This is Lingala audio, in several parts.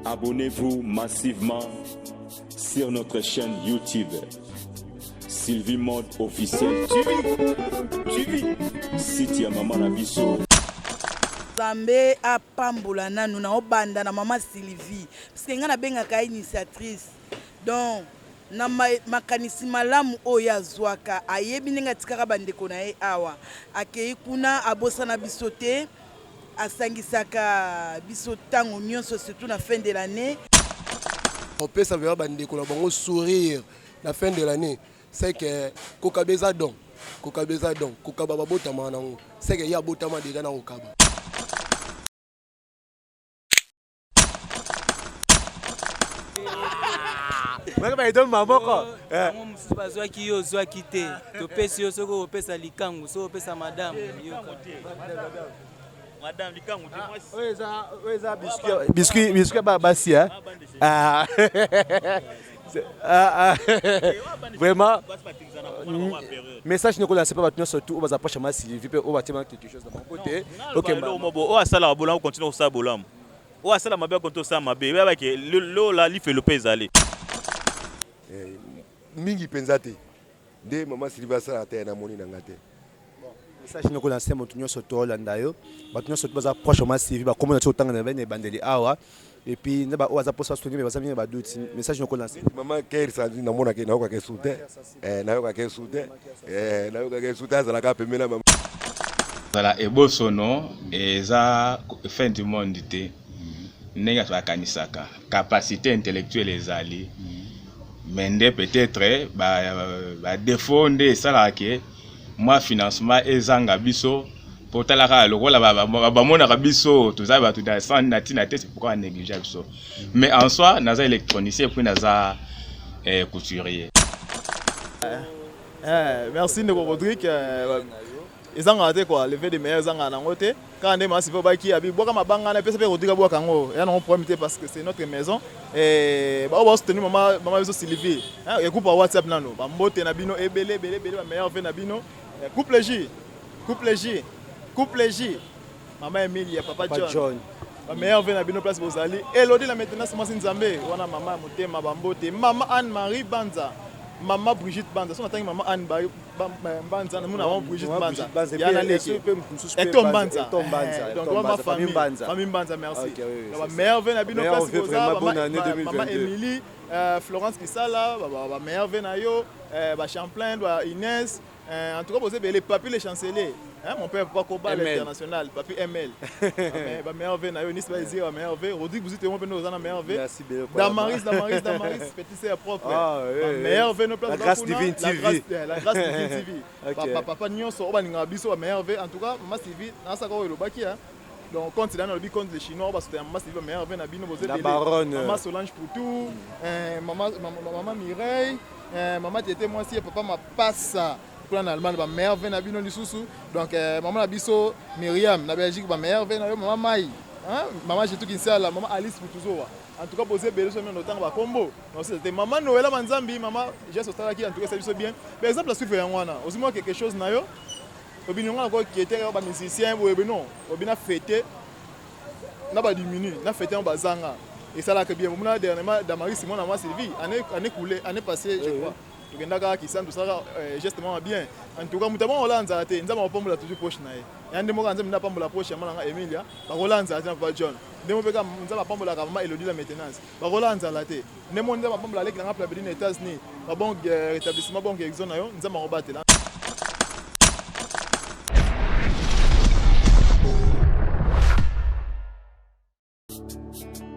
Abonnez-vous massivement sur notre chaîne YouTube. Sylvie Mode officiel. Tu vis. Site ya Maman Nabiso. Zambe apambola nanu na obanda na Maman Sylvie. Parce que nga na bengaka initiatrice. Donc na makanisi malamu oyo azwaka ayebi ndenge atikaka bandeko na ye awa akei kuna abosana biso te asangisaka biso ntango nyonso surtout na fin de l'année. Opesa vera bandeko na bango sourire na fin de l'année. C'est que kokabeza don kokaba babotama nango c'est que ya botama déjà na kokaba. Maka ito mamoko. Ngo mususu bazwaki yo zwaki te. Topesi yo soko opesa likangu, so opesa madame yo. Madame likangu te moi. Oeza biscuit basi hein. Vraiment message ne ko lancer pas battu surtout on va approcher ma Sylvie pe on va tellement quelque chose de mon côté. OK o asala bola on continue ça bolam. O asala mabe konto ça mabe ba ke lo la li fait le pays aller. Mingi penzate de Maman Sylvie asala te na moni na ngate. Message ne ko lancer mon tunyo surtout Hollanda yo. Battu surtout ba approcher ma Sylvie ba comment tu tanga na bandeli awa. Et puis ne ba oza posa soutenir ba zamini ba doute message noko lancer Maman Kair sandi na mona ke na yoka ke soute na yoka ke soute na yoka ke soute za la ka pemela mama zala ebosono eza fin du monde te nenga to akanisaka capacité intellectuelle ezali mende peut-être ba défendre ça là que moi financement ezanga biso Potalaka lokola bamona kabiso tuza ba tuda sans natina te c'est pourquoi négligeable so mais en soi naza électronicien puis naza couturier. Merci Ndeko Rodrigue ezanga te quoi lever des meilleurs zanga na ngote quand ndé masi fo baki abi boka mabanga na pesa pe Rodrigue boka ngo ya non problème parce que c'est notre maison et ba ba soutenir maman biso Sylvie et coupe WhatsApp nano ba mbote na bino ebele ba meilleur fait na bino couple J, Maman Emilia, Papa John. Ma mère vient à Bino Place Bozali. Elodie la maintenance, moi c'est Nzambé. On a Maman Motema Bambote, Maman Anne-Marie Banza, Maman Brigitte Banza. Si on attend Maman Anne-Marie Banza, nous avons Brigitte Banza. Il y a et Tom Banza. Donc ma famille Banza, merci. Ma mère vient à Bino Place Bozali. Maman Emilie, Florence Kisala, ma mère vient à Yo, Champlain, Inès. En tout cas, vous avez les papiers, les chanceliers. Mon père pas combat l'international, papi ML. Ma mère vient à Nice, ma mère vient. Rodrigue, vous êtes mon père, nous avons mère vient. Damaris, petit sœur propre. Ma mère vient au place. La grâce divine TV. La grâce divine TV. Papa Nyonso, on va nous abisso, ma mère vient. En tout cas, Maman Sylvie, dans sa carrière, le baki. Donc, quand il a dans le contre les Chinois, parce que Maman Sylvie, ma mère vient à Bino, vous êtes la baronne. Maman Solange Poutou, Maman Mireille, Maman Tété, moi aussi, papa m'a passé. En Allemagne, ma mère vient à Bino Lissousou. Donc, maman Abisso, Myriam, na Belgique, ma mère vient à Maman Maï. Maman j'ai tout qui sait là, maman Alice Poutuzoa. En tout cas, posé Bélo sur notre temps, combo. Donc, c'était maman Noël Manzambi, maman, j'ai ce stade qui en tout cas, ça bien. Par exemple, la suite, aussi moi quelque chose, nayo. Obino qui était un musicien, ou non, Obina fêté, n'a pas diminué, n'a fêté en bazanga. Et ça là que bien, moi dernièrement, Damaris Simon, Maman Sylvie, année coulée, année passée, je crois. Tout ça gestement bien. En tout cas, nous avons Hollande, nous avons pas toujours proche. Il y a des moments où nous n'avons pas la proche, Emilia, Hollande, John. Nous avons pas la maman Elodie la maintenance. Hollande, nous avons pas la États-Unis, bon rétablissement, bon exon, nous avons rebattu là.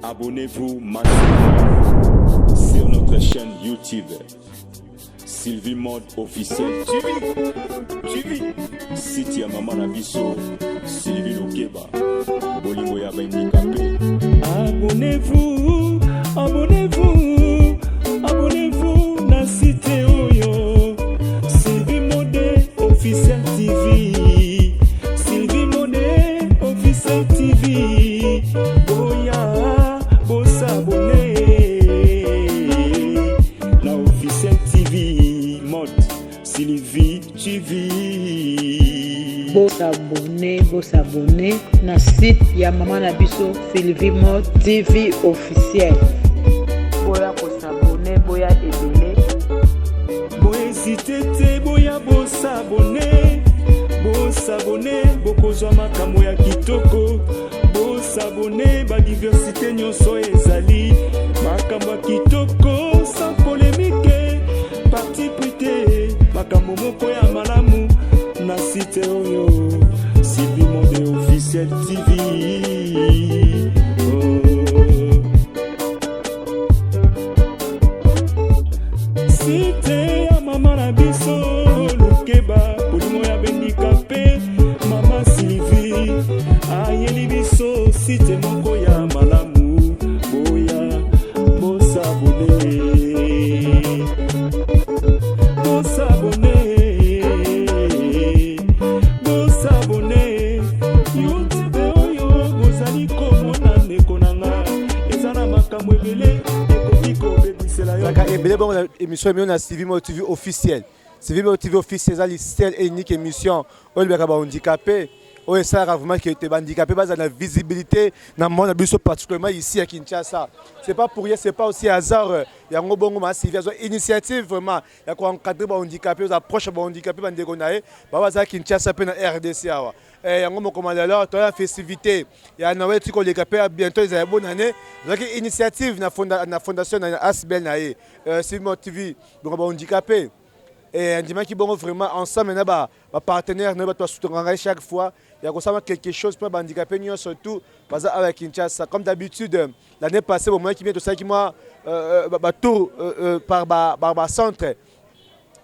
Abonnez-vous massivement sur notre chaîne YouTube. Sylvie Mode officiel. Tu vis. Site ya Maman Nabiso. Sylvie Lokeba. Bolingo ya handicapé. Abonnez-vous na site oyo. Sylvie Mode officiel TV. Sylvie Mode officiel TV. Boya, boss abonné. Na officiel TV. Sylvie TV. Vos abonnés na site ya mama na biso Sylvie Mode TV officiel. Boya kosabone, boya ebele. Boya hésité te, boya bosabone. Bosabone, bokozwa makambo ya kitoko. Bosabone, ba diversité nyonso ezali. Makambo ya kitoko, sans polémique. Parti prité, makambo moko ya malamu. Na site oyo, Sylvie Mode officiel TV. Site ya mama na biso Lukeba Polimo ya bendikape Mama Sylvie Ayeli biso site moko ya malamu Boya Bosabone Bosabone Bosabone YouTube oyo bozali komona ndeko nanga ezana makambo ebele ekotiko bebisela yo Saka ebele bon émission na Sylvie Mode TV officiel. Sylvie Mode TV officiel c'est la seule et unique émission où les handicapés où ça vraiment qui était handicapé base la visibilité dans le monde biso particulièrement ici à Kinshasa. C'est pas pour rien, c'est pas aussi hasard. Il y a un bon moment Sylvie initiative vraiment il y a quoi encadrer les handicapés aux approches des handicapés bande konaé baba za Kinshasa pe na RDC awa. Et yango mokomanda là to la festivité il y a Noël tiko les capé bientôt ils ont bonne année. Donc initiative na fondation na Asbel na Sylvie Mode TV donc handicapé. Et on dit que bon vraiment ensemble na ba partenaire na ba to soutenir chaque fois il y a comme quelque chose pour handicapés nous surtout parce avec Kinshasa comme d'habitude l'année passée au moment qui vient tout ça qui moi tour par centre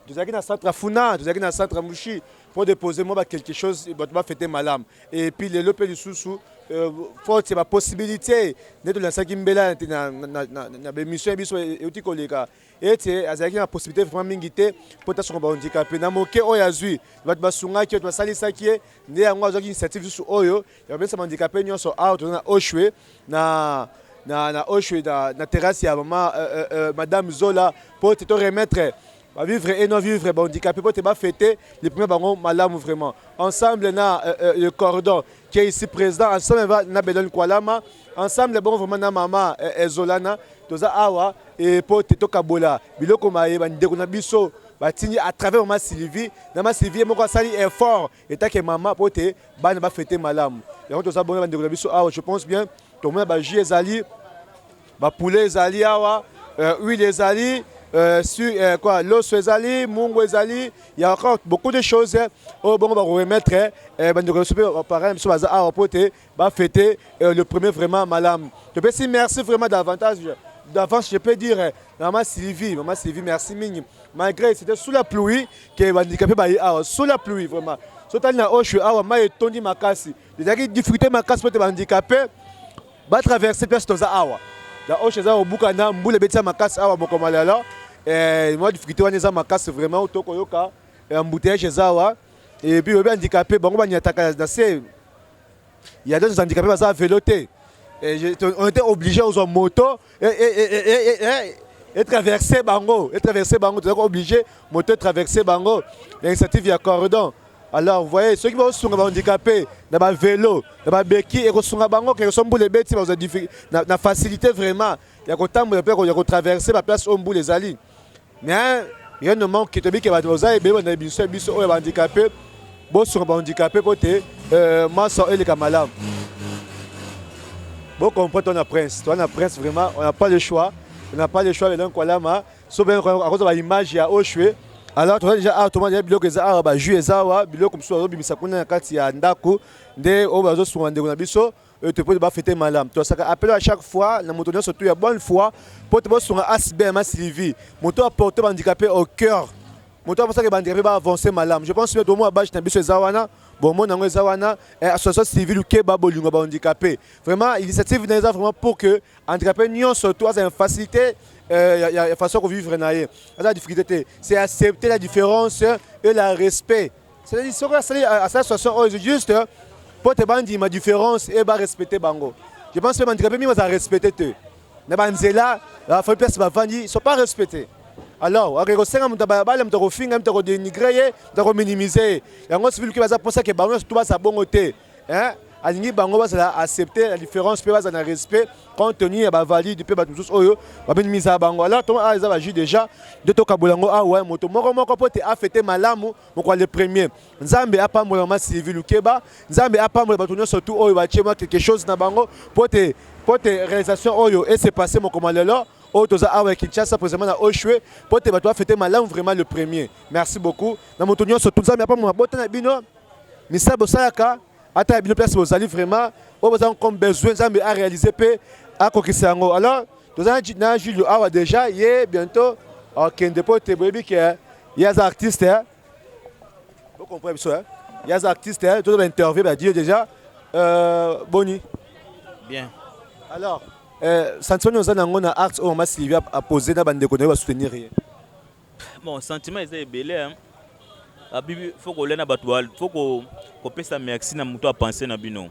nous avons un centre à Funa nous avons un centre à Mouchi pour déposer moi quelque chose va fêter malam et puis les lopes du sous faut c'est la possibilité de lancer Kimbela na émission biso et koleka et c'est azaki la possibilité vraiment mingité pour ta son handicapé na moke oyazui va sunga ki va salisa ki ne yango azaki initiative sur oyo ya bien ça handicapé nyonso out na Oshwe na Oshwe na terrasse ya maman madame Zola pour te remettre vivre et non vivre handicapé pour te fêter les premiers bango malamu vraiment ensemble na le cordon qui est ici présent ensemble na Belon Kwalama ensemble bon vraiment na maman Zolana toza awa et pour te tokabola biloko maye bandeko na biso batini à travers maman Sylvie moko sali effort et ta que maman pour te bana ba fêter malamu et on toza bon bandeko na biso awa je pense bien tout le monde ba jus ezali ba poulet ezali awa huile ezali sur quoi l'os ezali mungo ezali il y a encore beaucoup de choses au bon on va remettre pareil sur baza à porter va fêter le premier vraiment malam je peux dire merci vraiment d'avance je peux dire maman Sylvie merci mini malgré c'était sous la pluie que handicapé ba sous la pluie vraiment surtout na Oshwe awa mai tondi makasi déjà difficulté makasi pour te handicapé va traverser place toza awa la Oshwe za obuka na mbule betia makasi awa bokomalala moi difficulté wana eza makasi vraiment otoko yoka embouteillage ezawa et puis obi handicapé bango banyataka na se il y a des handicapés baza vélo te on était obligé aux moto et traverser bango tu es obligé moto traverser bango l'initiative ya cordon alors vous voyez ceux qui vont sur handicapé na ba vélo na ba beki et ko sunga bango ke so mbule beti ba na facilité vraiment ya ko tambola pe ko traverser ba place au mbule ezali mais rien ne manque que tobi ke ba toza e be na biso o handicapé bo sur handicapé côté maso ele kamala bon comprendre on a prince vraiment on n'a pas le choix mais donc Kwalama so bien à cause de l'image ya Oshwe alors tu vois déjà automatiquement biloko za ba jus ezawa biloko mso zo bimisa kuna kati ya ndako nde o bazo sunga ndeko na biso te peut ba fêter malam to saka appel à chaque fois na moto surtout ya bonne foi pour te sunga asbe ma Sylvie moto apporter handicapé au cœur moto pour ça que handicapé va avancer malam je pense que tout moi baje na biso ezawana bon mon nango ezawana association civile ke ba bolingo ba handicapé vraiment initiative na vraiment pour que handicapé nion surtout ça une facilité il y a façon de vivre la difficulté c'est accepter la différence et le respect c'est-à-dire à cette situation juste pour te bandi ma différence et respecter bango je pense que les handicapés va respecter te na banzela la faut place ba vandi ils sont pas respectés alors avec osenga mutaba bala mutako finga mutako dénigrer mutako minimiser yango civil qui va ça penser que bango tout va ça bongo te hein alingi bango bazala accepter la différence pe bazana respect compte tenu ya ba valide pe bato mosusu oyo babeni mise ya bango. Alors to eza ba ju déjà de to kabolango awa moto moko pote afete malamu moko le premier nzambe apambola mama Sylvie Lukeba, nzambe apambola bato nyonso tout oyo bachema quelque chose na bango pote réalisation oyo et c'est passé mon commandant au toza awa Kinshasa précisément na Oshwe pote bato afete malamu vraiment le premier. Merci beaucoup na moto nyonso tout nzambe apambola bota na bino misabo salaka ata bino place bozali vraiment o bazan comme besoin nzambe a réaliser pe a kokisa yango. Alors toza na Julio awa déjà ye bientôt kende pote boyebi ke ya artiste vous comprenez ça il y a des artistes tout le interview va dire déjà Boni bien. Alors sentiment nous avons na art au mama Sylvie a posé na bande ko na soutenir rien. Bon sentiment est belé hein. Abibi faut que lena batwal faut que pesa merci na muto a penser na bino.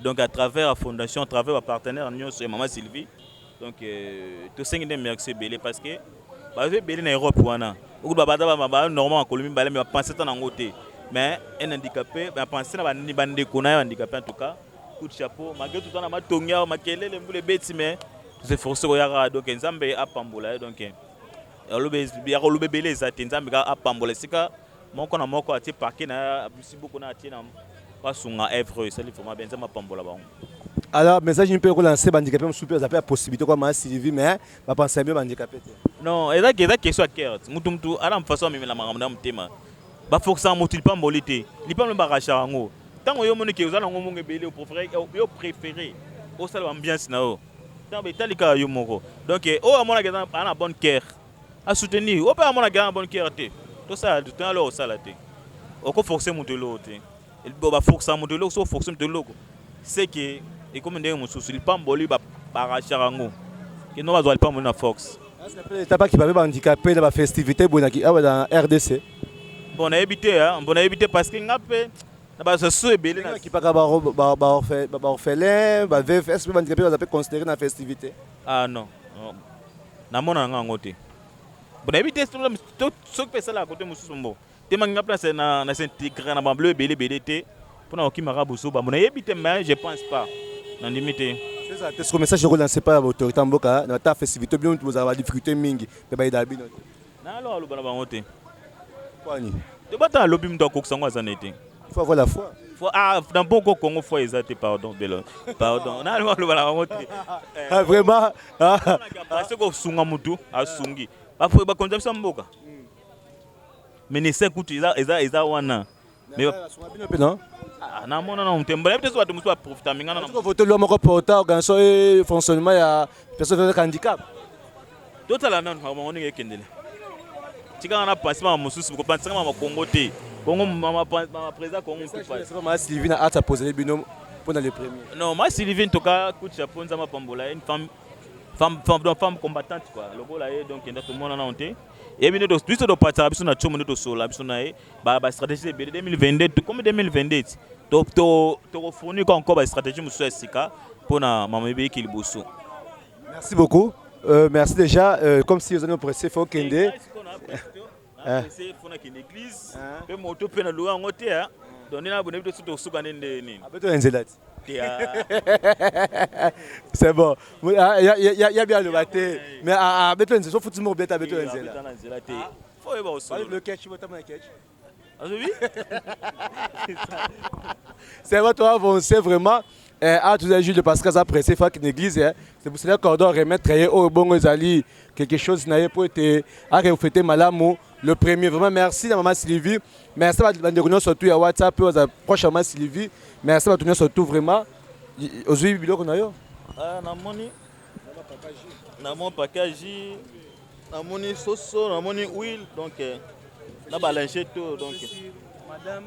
Donc à travers la fondation, à travers les partenaires nous c'est maman Sylvie. Donc tout ça est merci belé parce que bah belé na Europe wana. Beaucoup babada ba normalement en Colombie balé mais penser tant en côté. Mais un handicapé bah penser na bande ko na handicapé en tout cas. Coup de chapeau malgré tout na matongia makele les bêtes mais c'est forcé ko yara donc nzambe apambola donc alobe belé za nzambe ka apambola sika moko na moko ati parquet na bisi beaucoup na ati na pasunga œuvre ça il faut ma benza mapambola ba. Alors message une peu relancer handicapé super ça peut la possibilité comme Sylvie mais va penser bien handicapé. Non, et là question à cœur. Mutu ala mfaso mimi la maramna mtema. Ba força mutu pas molité. Li pas même ba racharango. Tant yo moni ke uzana ngomonge belé au préféré. Au sala ambiance na o. Tant be talika yo moko. Donc o amona ke na bonne cœur. À soutenir. O pas amona ke na bonne cœur té. Tout ça tout temps là au sala té. O ko forcer mutu lo té. Il ba força mutu lo so forcer mutu lo. C'est que et comme ndenge mususu li pas mboli ba racharango. Que no bazwa pas mona Fox. T'as pas qui va handicapé dans la festivité dans RDC. Bon, on a évité parce que ngapé na ba so belé na qui pas ba orphelin, ba VFS même handicapé on peut considérer dans festivité. Ah non. Na mona nga ngote. Bon, on a évité tout ce que ça là côté mususu mbo. Te manga place na s'intégrer na ba bleu belé té pour na okimara buso ba on a évité mais je pense pas. Na limité. C'est ça, ce message je relance pas l'autorité en boka dans ta festivité bien vous avez difficulté mingi pe ba idabi non. Na alors lo bana bangote. Kwani? De bata lobi mto ko sango zanete. Faut avoir la foi. Faut dans beaucoup Congo foi exacté pardon belo. Pardon. Na lo bana bangote. Ah vraiment parce que sunga mutu asungi. Ba faut ba konza mboka. Mais ne sait kuti eza wana. Mais non. Na mona na mtemba peut-être soit musu profiter mingana na voter l'homme ko porta organisation et fonctionnement ya personne avec handicap. Total nan on ngi kendele. Tika na passement mususu ko penser ma Congo te. Congo ma président Congo peut pas. C'est ma Sylvie na a posé binom pour les premiers. Non, ma Sylvie en tout cas coup de chapeau nzama pambola une femme combattante quoi. Le gola donc tout le monde na honte. Et bien donc plus de partir biso na chomo to sola biso na ba stratégie de 2022 comme 2022 to fournir encore ba stratégie musu sika pour na mamebe ki liboso. Merci beaucoup. Merci déjà comme si vous allez pressé faut kende. C'est faut na kende église pe moto pe na loa ngote hein. Donc na bonne biso to suka nende nini. Abeto enzelati. C'est bon. Il y a bien le maté. Mais à Beto Enzel, il faut que tu Beto Enzel. Le catch, c'est bon, toi avancer vraiment. À tous les jours de Pascal après, c'est une église. C'est pour cela qu'on doit remettre au bon Zali quelque chose pour être à refléter Malamou. Le premier, vraiment merci à maman Sylvie. Merci à la surtout à WhatsApp, aux proches maman Sylvie. Merci à tout surtout vraiment. Aujourd'hui, bilo qu'on a eu. Na mon package, na moni soso, na moni huile donc na balancer tout donc madame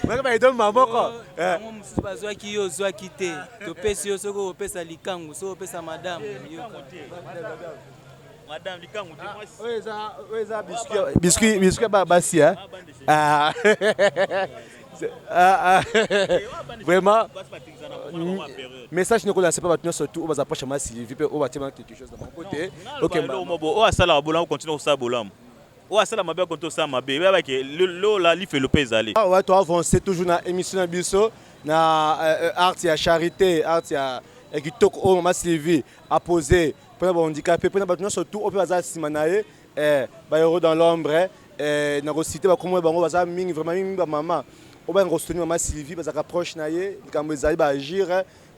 Maka donne maman quoi. Maman mususu bazwaki yo zwaki te. Topesi yo soko opesa likangu, soko opesa madame. Madame likangu te moi. Oza biscuit basi hein. Vraiment message ne connaissez pas maintenant surtout on va approcher ma Sylvie on va te quelque chose de mon côté. OK. O asala bolam continue ça bolam. Ouais, c'est la mabe contre ça mabe. La li fait le pays aller. Ah ouais, toi avancer toujours dans émission na biso na art ya charité, art ya kitoko o mama Sylvie a posé pour les handicapés, pour les surtout au baza simanaye ba euro dans l'ombre na reciter ba comme bango baza mingi vraiment mingi ba maman. O ba ngostoni mama Sylvie baza approche na ye, kambo ezali ba agir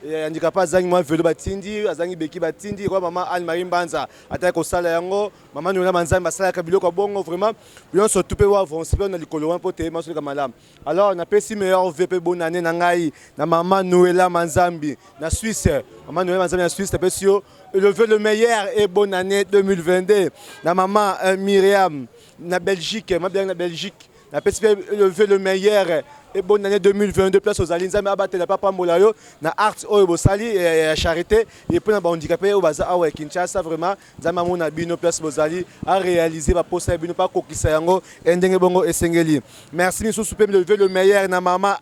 handicapé azangi mwa velo batindi azangi beki batindi kwa mama Anne-Marie Mbanza ataka kosala yango mama Noela Manzambe basala ka biloko bongo vraiment bien surtout pe wa avancer pe na likolo wan pote maso ka malam. Alors na pesi meilleur VP bonne année na ngai na mama Noela Manzambe na Suisse, mama Noela Manzambe na Suisse pe sio le vœu le meilleur et bonne année 2022 na maman Myriam na Belgique, ma bien na Belgique na pesi le vœu le meilleur et bonne année 2022 place aux Alinzambe abattre la papa Molayo na art oyo bosali charité et puis na ba handicapé au baza awa Kinshasa vraiment nzama mona bino place bozali a réaliser ba posa bino pas kokisa yango ndenge bongo esengeli. Merci misusu pe lever le meilleur na mama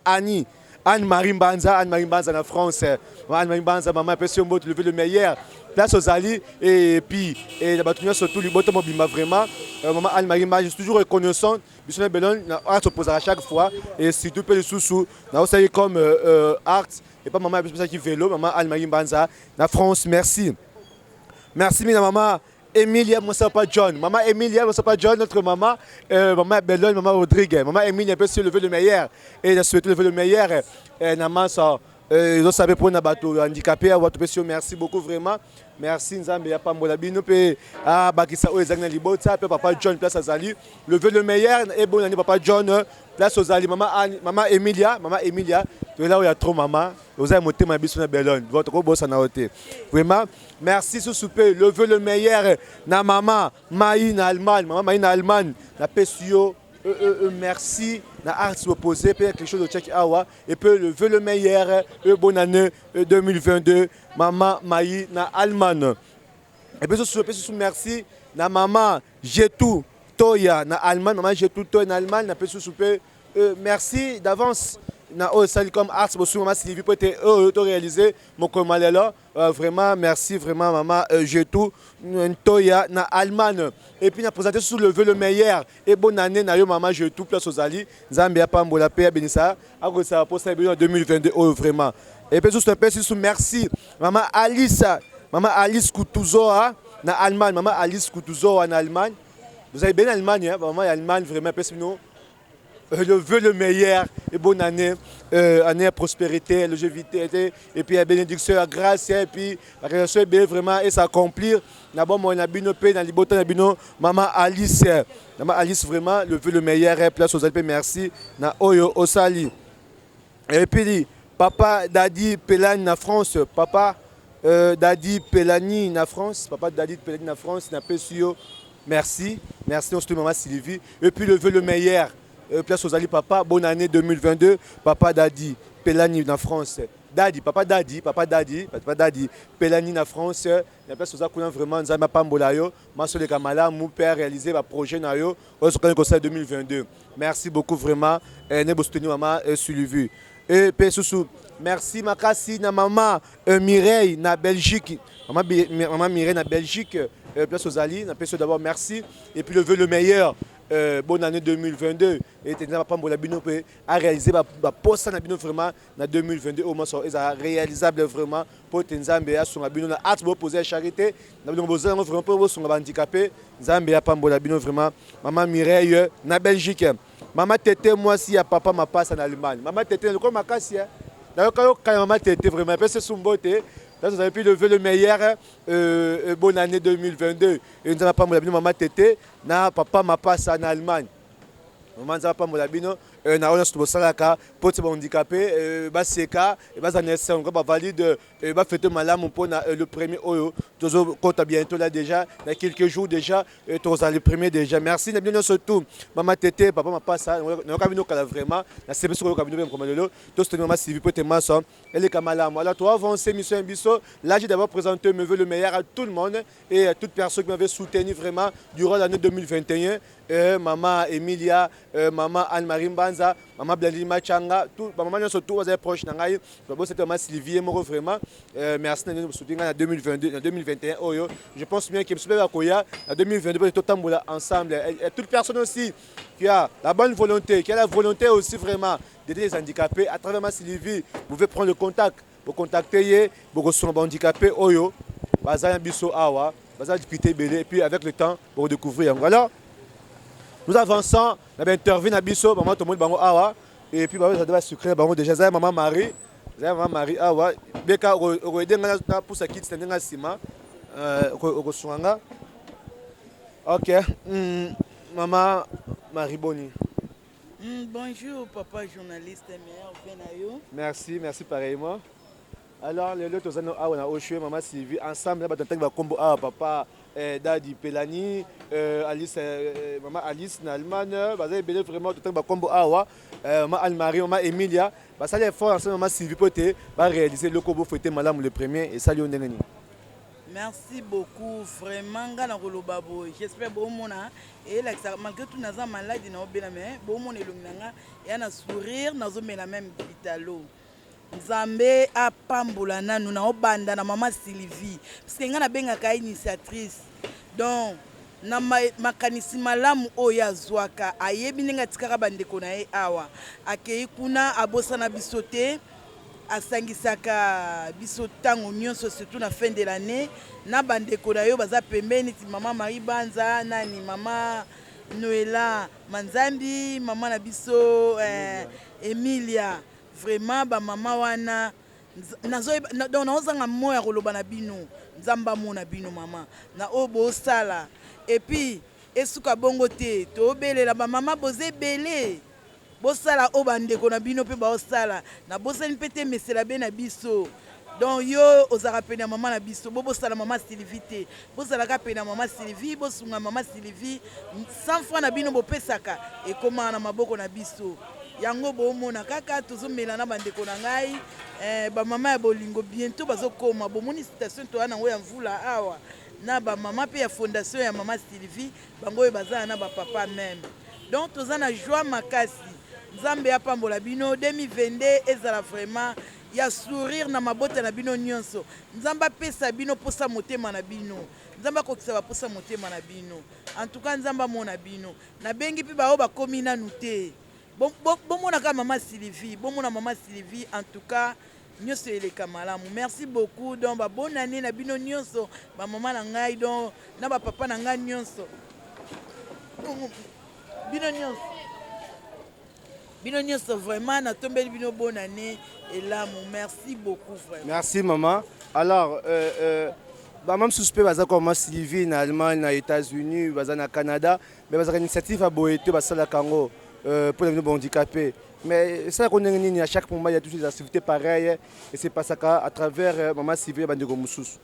Anne-Marie Mbanza na France. Anne-Marie Mbanza maman peut se lever le meilleur place aux alliés et puis la batunia surtout le bottom bimba vraiment maman Anne-Marie Mbanza je suis toujours reconnaissant Bissona Belon art s'oppose à chaque fois et surtout peu de sous na aussi comme art et pas maman Bissona qui vélo maman Anne-Marie Mbanza na France. Merci mina maman Emilia Moussapa John, maman Emilia Moussapa John, notre maman, maman Bellon, maman Rodrigue, maman Emilia peut se lever le meilleur et de souhaiter lever le meilleur. Naman ça, ils ont savé pour un bateau handicapé, à votre question, merci beaucoup vraiment. Merci Nzambe ya pambola bino pe bakisa o ezanga libota pe papa John place azali lever le meilleur et bonne année papa John place aux maman Emilia tu es là où il y a trop maman vous avez monté ma biso na Bellon votre boss na hoté vraiment merci sous souper lever le meilleur na maman Maï na Allemagne maman Maï na Allemagne na pesio merci na art opposé peut quelque chose de check awa et peut lever le meilleur bonne année 2022 maman Maï na Allemagne et puis sous merci na maman Jetou Toya na Allemagne maman Jetou Toya na Allemagne na peut souper merci d'avance na sali comme art bosu maman Sylvie peut être réaliser mon commande là vraiment merci vraiment maman Jetou Toya na Allemagne et puis na présenter sous lever le meilleur et bonne année na yo maman Jetou place aux ali Nzambe ya pambola pe benisa a ko ça pour ça 2022 vraiment et puis sous merci maman Alice Kutuzoa na Allemagne maman Alice Kutuzoa na Allemagne vous avez bien Allemagne hein maman Allemagne vraiment parce que nous je veux le meilleur et bonne année, année à prospérité, longévité et puis la bénédiction, la grâce et puis la relation est bien vraiment et s'accomplir. D'abord moi na bino pe na libota na bino maman Alice vraiment le veut le meilleur et place aux Alpes merci na Oyo Osali. Et puis papa Dadi Pelani na France, papa Dadi Pelani na France, na Pesio. Merci on se maman Sylvie et puis le veut le meilleur. Place aux alliés papa, bonne année 2022, papa Dadi, Pelani na France. Papa Dadi, Pelani na France. La place aux alliés vraiment, nous avons pambola yo, maso le kamala, mon père réaliser ma projet na yo, au conseil 2022. Merci beaucoup vraiment, ne bostoni maman Sylvie. Et sous merci makasi na maman Mireille na Belgique. Maman Mireille na Belgique, place aux alliés, na place d'abord merci et puis le vœu le meilleur. Bonne année 2022 et Tenza Pambola Bino a réalisé ma poste na bino vraiment na 2022 au moins ça réalisable vraiment pour Tenzambe a son bino na art bo poser charité na bino besoin vraiment pour son handicapé Zambia Pambola Bino vraiment maman Mireille na Belgique maman Tété moi si ya papa ma passe en Allemagne maman Tété le comme makasi na yo quand maman Tété vraiment parce que son beauté. Vous avez pu lever le meilleur bonne année 2022. Et nous avons pas mon maman Tété, na papa ma passe en Allemagne. Maman n'a pas mon labino, na on a ce salaka pour se handicapé, baseka, on va valide, va fêter malam pour le premier oyo. Toujours compte bientôt là déjà, dans quelques jours déjà, tous allez premier déjà. Merci, nous surtout maman Tété, papa ma passe, on a cabino vraiment, la CB sur le cabino même comme le tous tenons ma Sylvie pour te maçon, elle est kamalam. Alors toi avancer mission Bisso, là j'ai d'abord présenté me veut le meilleur à tout le monde et à toute personne qui m'avait soutenu vraiment durant l'année 2021. Maman Emilia, maman Anne-Marie Mbanza. Banza, maman Blali Machanga, tout maman nous surtout aux proches nangai. Bon c'était maman Sylvie Moro vraiment. Merci de nous soutenir en 2022, en 2021 oyo. Je pense bien que super Koya en 2022 tout tamboula ensemble et toute personne aussi qui a la bonne volonté, qui a la volonté aussi vraiment d'aider les handicapés à travers ma Sylvie, vous pouvez prendre le contact pour contacter pour que sont handicapés oyo. Bazaya biso awa, bazaya discuter belé et puis avec le temps pour découvrir. Voilà. Nous avançons, on a intervenu na biso, maman tout le monde bango awa et puis ça doit sucrer bango déjà ça maman Marie, awa, beka o aider na pour sa kit standing sima au soanga. OK. Maman Marie Boni. Bonjour papa journaliste meilleur Benayo. Merci pareillement. Alors, les autres, on a Oshue, maman Sylvie, ensemble, on a combo à papa Dadi Pelani, Alice, maman Alice, Nalman, vraiment tout le combo à maman Almarie, maman Emilia. Ça les fort ensemble, maman Sylvie, pour réaliser le combo fêté madame le premier et salut Ndengeni. Merci beaucoup, vraiment, j'espère que vous et malgré tout, nous avons maladie, nous avons bien et on a sourire, nous avons la même vitalo. Nzambe apambola nanu na obanda na mama Sylvie parce que ngana benga ka initiatrice donc na makanisi malamu oyo azwaka ayebi ninga tikaka bandeko na ye awa akei kuna abosa na bisote asangisaka biso tango nyonso surtout na fin de l'année na bandeko na yo baza pembeni ti mama Marie Banza nani mama Noela Manzambi mama na biso Emilia vraiment ba mama wana donc naozanga moya koloba na bino nzamba mona bino mama na obo sala et puis esuka bongo te to belela ba mama boze belé bosala o bandeko na bino pe ba osala na bosani pete mesela be na biso donc yo ozaka pena mama na biso bosala mama Sylvie te bosala ka pena mama Sylvie bosunga mama Sylvie 100 francs na bino bopesaka e koma na maboko na biso yango bomona kaka tozomela na bandeko na ngai ba mama ya bolingo bientôt bazokoma bomoni citation to ana ngo ya mvula awa na ba mama pe ya fondation ya mama Sylvie bango bazana na ba papa même donc tozana joie makasi nzambe apambola bino 2022 ezala vraiment ya sourire na mabota na bino nyonso nzamba pesa bino posa motema na bino nzamba kokisa ba posa motema na bino en tout cas nzamba mona bino na bengi pi ba o ba komi na nuté bon mona ka mama Sylvie bon mona mama Sylvie en tout cas nyonso eleka malamu merci beaucoup donc ba bonne année na bino nyonso ba mama na ngai donc na ba papa na ngai nyonso bino nyonso vraiment na tombeli bino bonne année et là merci beaucoup vraiment. Merci maman. Alors même suspect baza comme Sylvie na Allemagne na États-Unis baza na Canada mais baza initiative à boeto basala kango pour les handicapés. Mais ça qu'on est à chaque moment il y a toutes les activités pareilles et c'est pas ça à travers maman Sylvie bandeko mususu.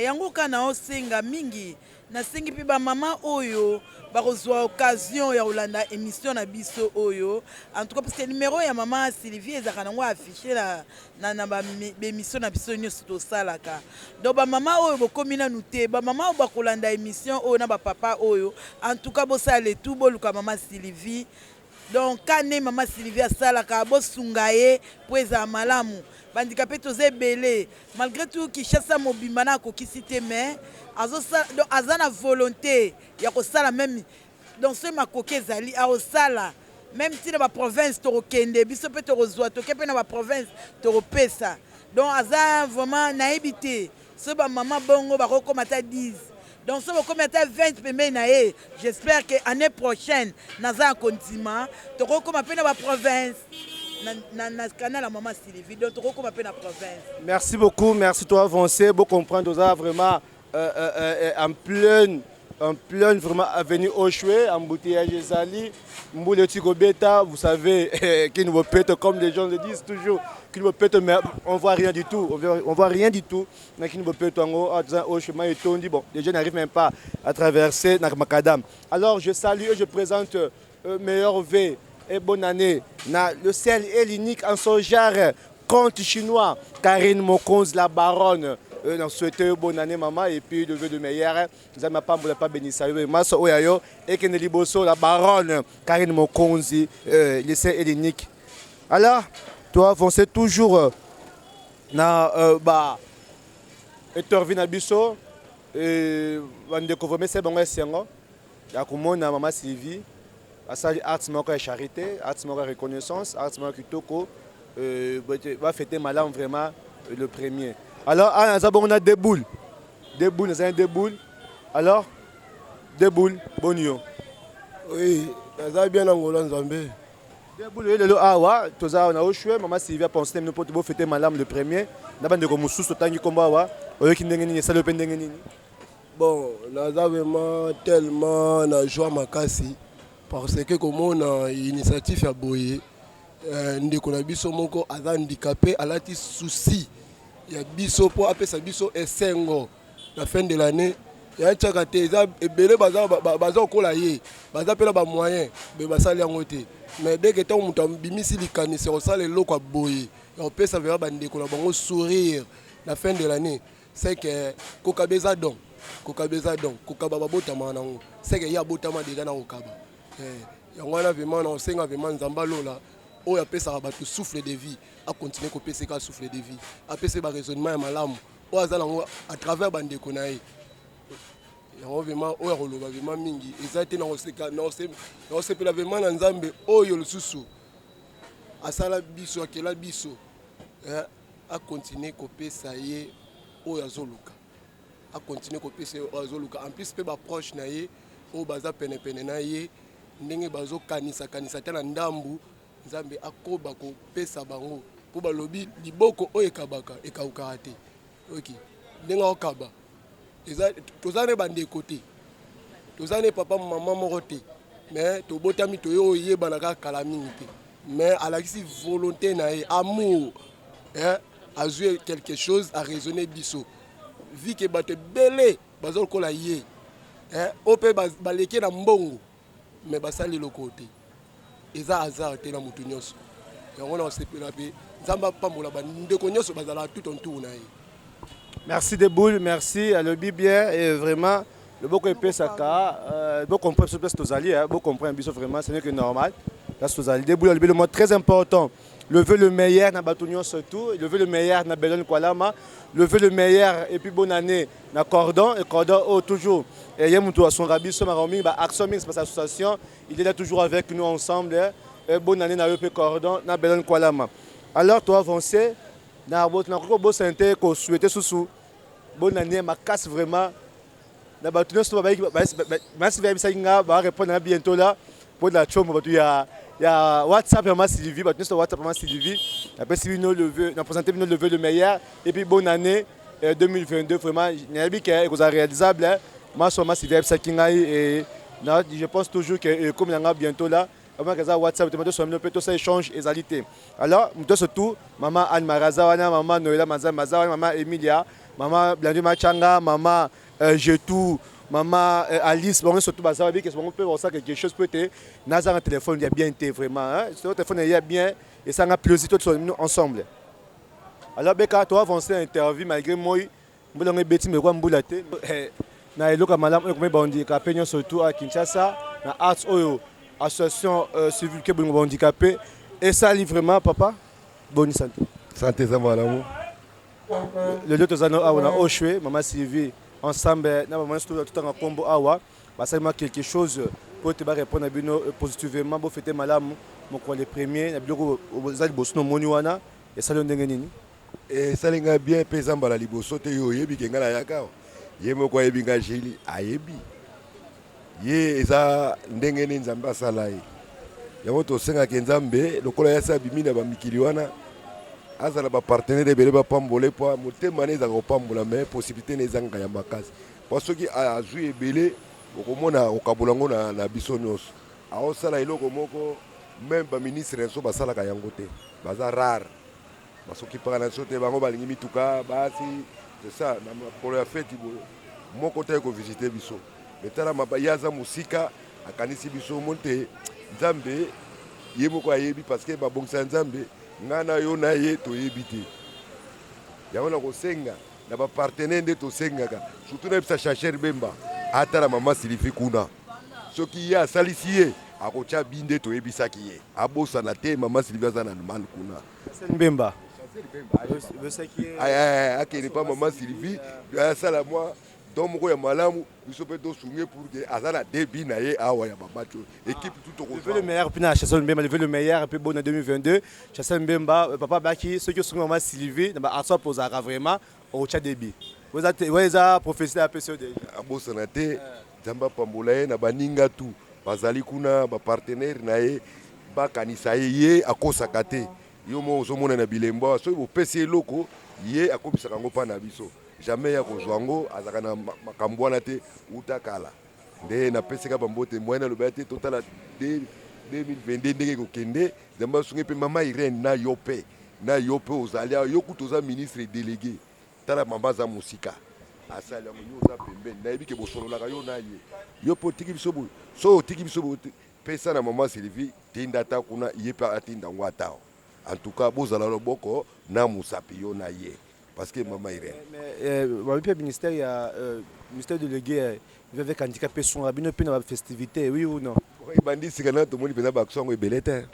Yango kana osenga mingi na sengi pi ba mama oyo bakozwa occasion ya olanda émission na biso oyo en tout cas parce que numéro ya mama Sylvie ezaka nango affiché na ba émission na biso nyonso to salaka donc ba mama oyo bokomi na nuté ba mama oyo bakolanda émission oyo na ba papa oyo en tout cas bosale tout boluka mama Sylvie donc kane mama Sylvie asalaka bosungaye po eza malamu bandikape toze belé malgré tout Kinshasa mobimba na kokisi te mais azana volonté ya kosala même donc ce makoke ezali aosala même si na ba province torokende biso pe torozwa toke pe na ba province toropesa donc aza vraiment naibité ce ba mama bongo ba kokomata 10 donc ce kokomata 20 pembe na ye j'espère que année prochaine naza continue torokoma pe na ba province na canal maman Sylvie donc torokoma pe na province. Merci beaucoup, merci toi avancé beau comprendre ça vraiment en pleine vraiment avenue Oshwe, embouteillage Zali, Mboule Tigobeta, vous savez, qui nous pète comme les gens le disent toujours, qui nous pète mais on voit rien du tout, on voit rien du tout, mais qui nous pète en haut, au chemin et tout, on dit bon, les gens n'arrivent même pas à traverser Nakmakadam. Alors je salue et je présente meilleur V et bonne année, le seul et l'unique en son genre, conte chinois, Karine Mokonz, la baronne. on souhaite bonne année maman et puis le vœu de meilleur nous avons pas béni ça maso oyayo et que liboso la baronne Karine Mokonzi lycée Hélénique. Alors toi avancez toujours na etorvi na biso bande ko vomé c'est bon esengo ya komona maman Sylvie asali arts moko ya charité, arts moko ya reconnaissance, arts moko kitoko va fêter malam vraiment le premier. Alors, on a des boules. Des boules, nous avons des boules. Alors, des boules, bonio. Oui, nous avons bien Angola, Zambé. Des boules, le awa, tous on a au choix, maman Sylvia pense que nous pouvons fêter malam le premier. Nous avons des commoussus au temps du combat, au lieu qu'il n'y ait pas de pendengeni. Bon, nous avons vraiment tellement de joie makasi parce que comme on a une initiative à Boye, ndeko na biso moko aza handicapé alati souci ya biso po apesa biso esengo na fin de l'année ya tchaka te eza ebele baza kola ye baza pela ba moyen be basali yango te mais dès que tant muta bimisi likanisi osala eloko boye ya opesa vera bandeko na bango sourire na fin de l'année c'est que kokabeza donc kokaba babotama nango c'est que ya botama déjà na kokaba yango na vraiment na osenga vraiment nzamba lola oyo apesaka bato souffle de vie a continuer kopeseka souffle de vie apesa ba raisonnement ya malamu oyo aza nango à travers bandeko na ye yango vraiment oyo akoloba vraiment mingi eza te na osepela vraiment na nzambe oyo lisusu asala biso akela biso a continuer kopesa ye oyo azoluka a continuer kopesa ye oyo azoluka en plus mpe baproche na ye oyo baza penepene na ye ndenge bazokanisa te na ndambu nzambe akoba kopesa bango po balobi liboko oyo ekabaka ekaukaka te ok ndenge okaba toza ne bandeko te toza ne papa mama moko te mais tobotami toyo oyebana kaka kala mingi te mais alakisi volonté na ye amour azwi quelque chose à raisonner biso vi ke bato ebele bazolokola ye oyo mpe baleki na mbongo mais basali eloko te eza hasard te na mutu nyonso yango na osepela mpe nzambe apambola bandeko nyonso bazala tout autour na ye. Merci de boule, merci à le bien et vraiment le beau épée saka beau comprendre ce place tozali beau comprendre biso vraiment ce n'est que normal là tozali des boules le mot très important le vœu le meilleur na batunion surtout le vœu le meilleur na Belon Kwalama le vœu le meilleur et puis bonne année na cordon et cordon toujours et yé mutu son rabi so maromi ba action mix parce association il est là toujours avec nous ensemble et bonne année na EP cordon na Belon Kwalama. Alors toi avancer na ko santé ko souhaiter sous bonne année ma casse vraiment na batunion so ba merci bien ba répondre bientôt là pour la chombo batu ya WhatsApp ya Sylvie, notre WhatsApp ya Sylvie. Après Sylvie nous a présenté le vœu le meilleur et puis bonne année 2022 vraiment n'abi que vous réalisable moi sur Sylvie et je pense toujours que comme il y a bientôt là avant que ça WhatsApp tu sur le peut ça échange égalité. Alors nous surtout maman Anne Marazawana, maman Noëlla Mazawana, maman Emilia, maman Blandu Machanga, maman Jetou maman Alice, bon, surtout Bazawabi, que on peut voir ça quelque chose peut-être. Nazar un téléphone, il y a bien été vraiment. Hein? Sur le téléphone, il y a bien et ça a plaisir tous ensemble. Alors, Beka, toi, avancer l'interview malgré moi, je suis bêtise, mais je suis bêtise. Na eloka malam ko me handicapé nyo surtout à Kinshasa na arts oyo association civile ke bongo handicapé et ça vraiment papa bonne santé ça malamu le deux ans on a Oshwe maman Sylvie ensemble na maman tout en combo awa ba ça quelque chose pour te répondre bino positivement pour fêter malam mon quoi les premiers na biloko ozali bosno moni wana et ça le ndenge nini et ça linga bien pesamba la liboso te yo yebi kenga la yakao ye moko yebi nga jeli ayebi ye eza ndenge nini nzambe asala ye yango tosenga ke nzambe lokola yasa bimina bamikili wana azala bapartenaire ebele bapambole po motema ne ezaka kopambola me possibilité ne ezanga ya makasi po soki azwi ebele okomona okabola yango na biso nyonso aosala eloko moko même baministre nyonso basalaka yango te baza rare basokipaka na biso te bango balingi mituka basi c'est ça na mokolo ya feti moko te kovisite biso metala ye aza mosika akanisi biso mo te nzambe ye moko ayebi parce que babongisa nzambe nga na yo na ye toyebi te yango na kosenga na bapartenaire nde tosengaka surtout na yebisa chacher bemba atala mama Sylvie kuna soki ye asalisi ye akotya bi nde toyebisaki ye abosana te mama Sylvie aza na mal kuna Bemba akende pa mama Sylvie asala mwa don moko ya malamu biso mpe tosunge pour que aza na debi na ye awa ya bamatch équipe tout le meilleur puis na Chassel Mbemba le meilleur puis bon en 2022 Chassel Mbemba papa baki ceux qui sont mama Sylvie na aso posaka vraiment au tcha debi vous êtes prophétie à PCD abosana te nzambe apambola ye na baninga tu bazali kuna bapartenaire na ye bakanisa ye akosaka te yo mo ozomona na bilembo soki bopesi eloko ye akomisaka yango mpa na biso jamais ya kozwa yango azalaka na makambo wana te uta kala nde napesika bambote moyena aloba te totala 2022 ndenge kokende nzambe asungi mpe mama Irene na yo mpe ozali yo kuta oza ministre délégué tala mama aza mosika asali yango yo oza pembeni nayebi ke bosololaka yo na ye yo mpe otiki biso boye so otiki biso boye pesa na mama Sylvie tinda ata kuna ye mpe atinda yango ata en tout cas bozala loboko na mosapi yo na ye parce que mama Irene mais ministère il y a ministère délégué avec handicapé son rabino pe na festivité oui ou non bandi sikana to moni pena baction ngo ebele te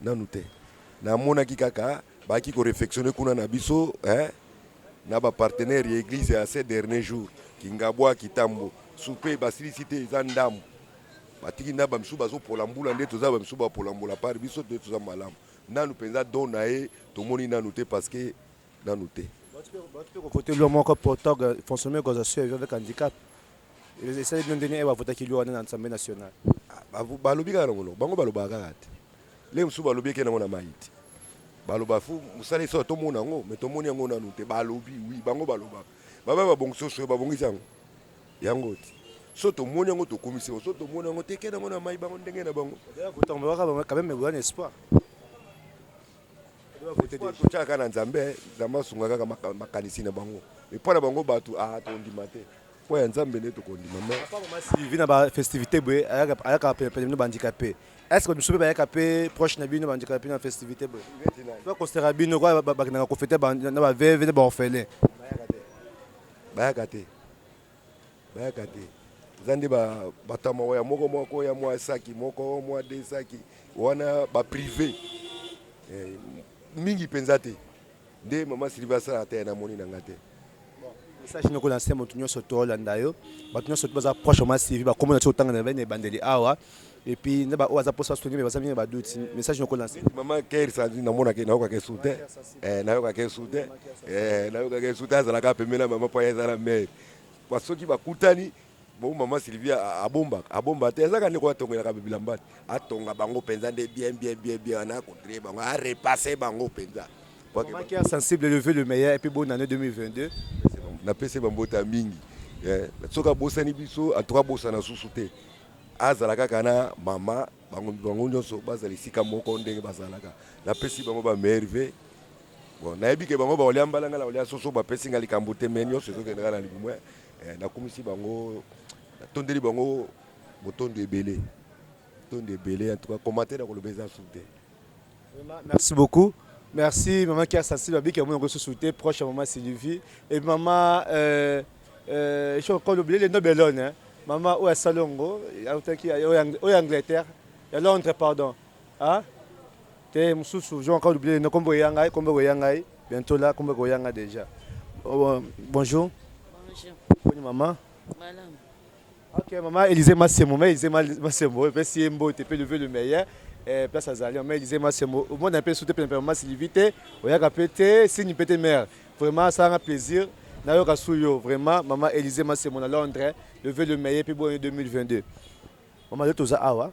nanu te na monaki kaka baki ko réflexionner kuna na biso na ba partenaire ya église ya ces derniers jours kingabwa kitambo soupe basilicité zandamu batiki na ba msu bazo polambula nde toza ba msu ba polambula par biso de toza malamu nanu penza dona e to moni nanu te parce que nanu te côté le mon portog fonctionnaire organisation avec handicap les essais de donner va voter qui lui en assemblée nationale balobi kana ngono bango baloba kaka te le msu balobi ke na ngona maiti baloba fu musale so to mona ngo mais to moni ngo nanu te balobi oui bango baloba baba babongso so babongisa ngo yango ti so to moni ngo to commission so to moni ngo te ke na ngona mai bango ndenge na bango on va quand même un espoir totyaka na nzambe nzambe asunga kaka makanisi na bango epona bango bato tondima te po ya nzambe nde tokondima Sylvie na bafestivité boye ayaka pene bandicapé est ce que biso mpe bayaka mpe proche na bino bandicapé na festivité boye bakostera bino kwa bakendaka kofete na baveve na baorphelin bayaka te eza nde batama oya moko ya mwa saki moko mwa de saki wana baprivé mingi penza te nde mama Sylvie asala te na moni na nga te message noko lancer moto nyonso tolanda yo bato nyonso baza proche mama Sylvie bakomona ti otanga na bene ebandeli awa et puis na oyo aza posa soni me baza mingi baduti message noko lancer mama Ker Sandi namonaki nayokaka esute azalaka pembeni na mama po ye ezala mere basoki bakutani bon mama Sylvie abomba te ezaka ndeko atongelaka babilamba te atonga bango mpenza nde bien ana kontre bango arepasse bango mpenza Maman qui est sensible lever le meilleur et puis bonne année 2022 napesi bambota mingi soki abosani biso atoka bosana susu te azala kaka na mama bango nyonso bazala esika moko ndenge bazalaka napesi bango bamerve bon nayebi ke bango baolia mbalanga na olia soso bapesi nga likambo te me nyonso ezokendaka na libumu nakomisi bango natondeli bango botondo ebele en tout cas commentaire nakoloba eza su te merci beaucoup. Merci, maman qui a sensible à qui a mon ressource proche à maman Sylvie. Et maman, je suis encore oublié les Nobelon. Hein. Maman, où est Salongo? Où est Angleterre? Il y a Londres, pardon. Hein? T'es moussou, j'ai encore oublié les noms comme Boyangai. Bientôt là, comme Boyanga déjà. Bonjour. Bonjour. Bonjour, maman. Voilà. Ok, maman, Élisée Massimo, merci Mbo, tu peux lever le meilleur. Place Azali, mais disait moi c'est au monde un peu sous maman Sylvie te oyaka pété signe pété mère vraiment ça a plaisir na yoka suyo vraiment maman Élisée Massimo à Londres lever le meilleur puis bon 2022 maman de toza awa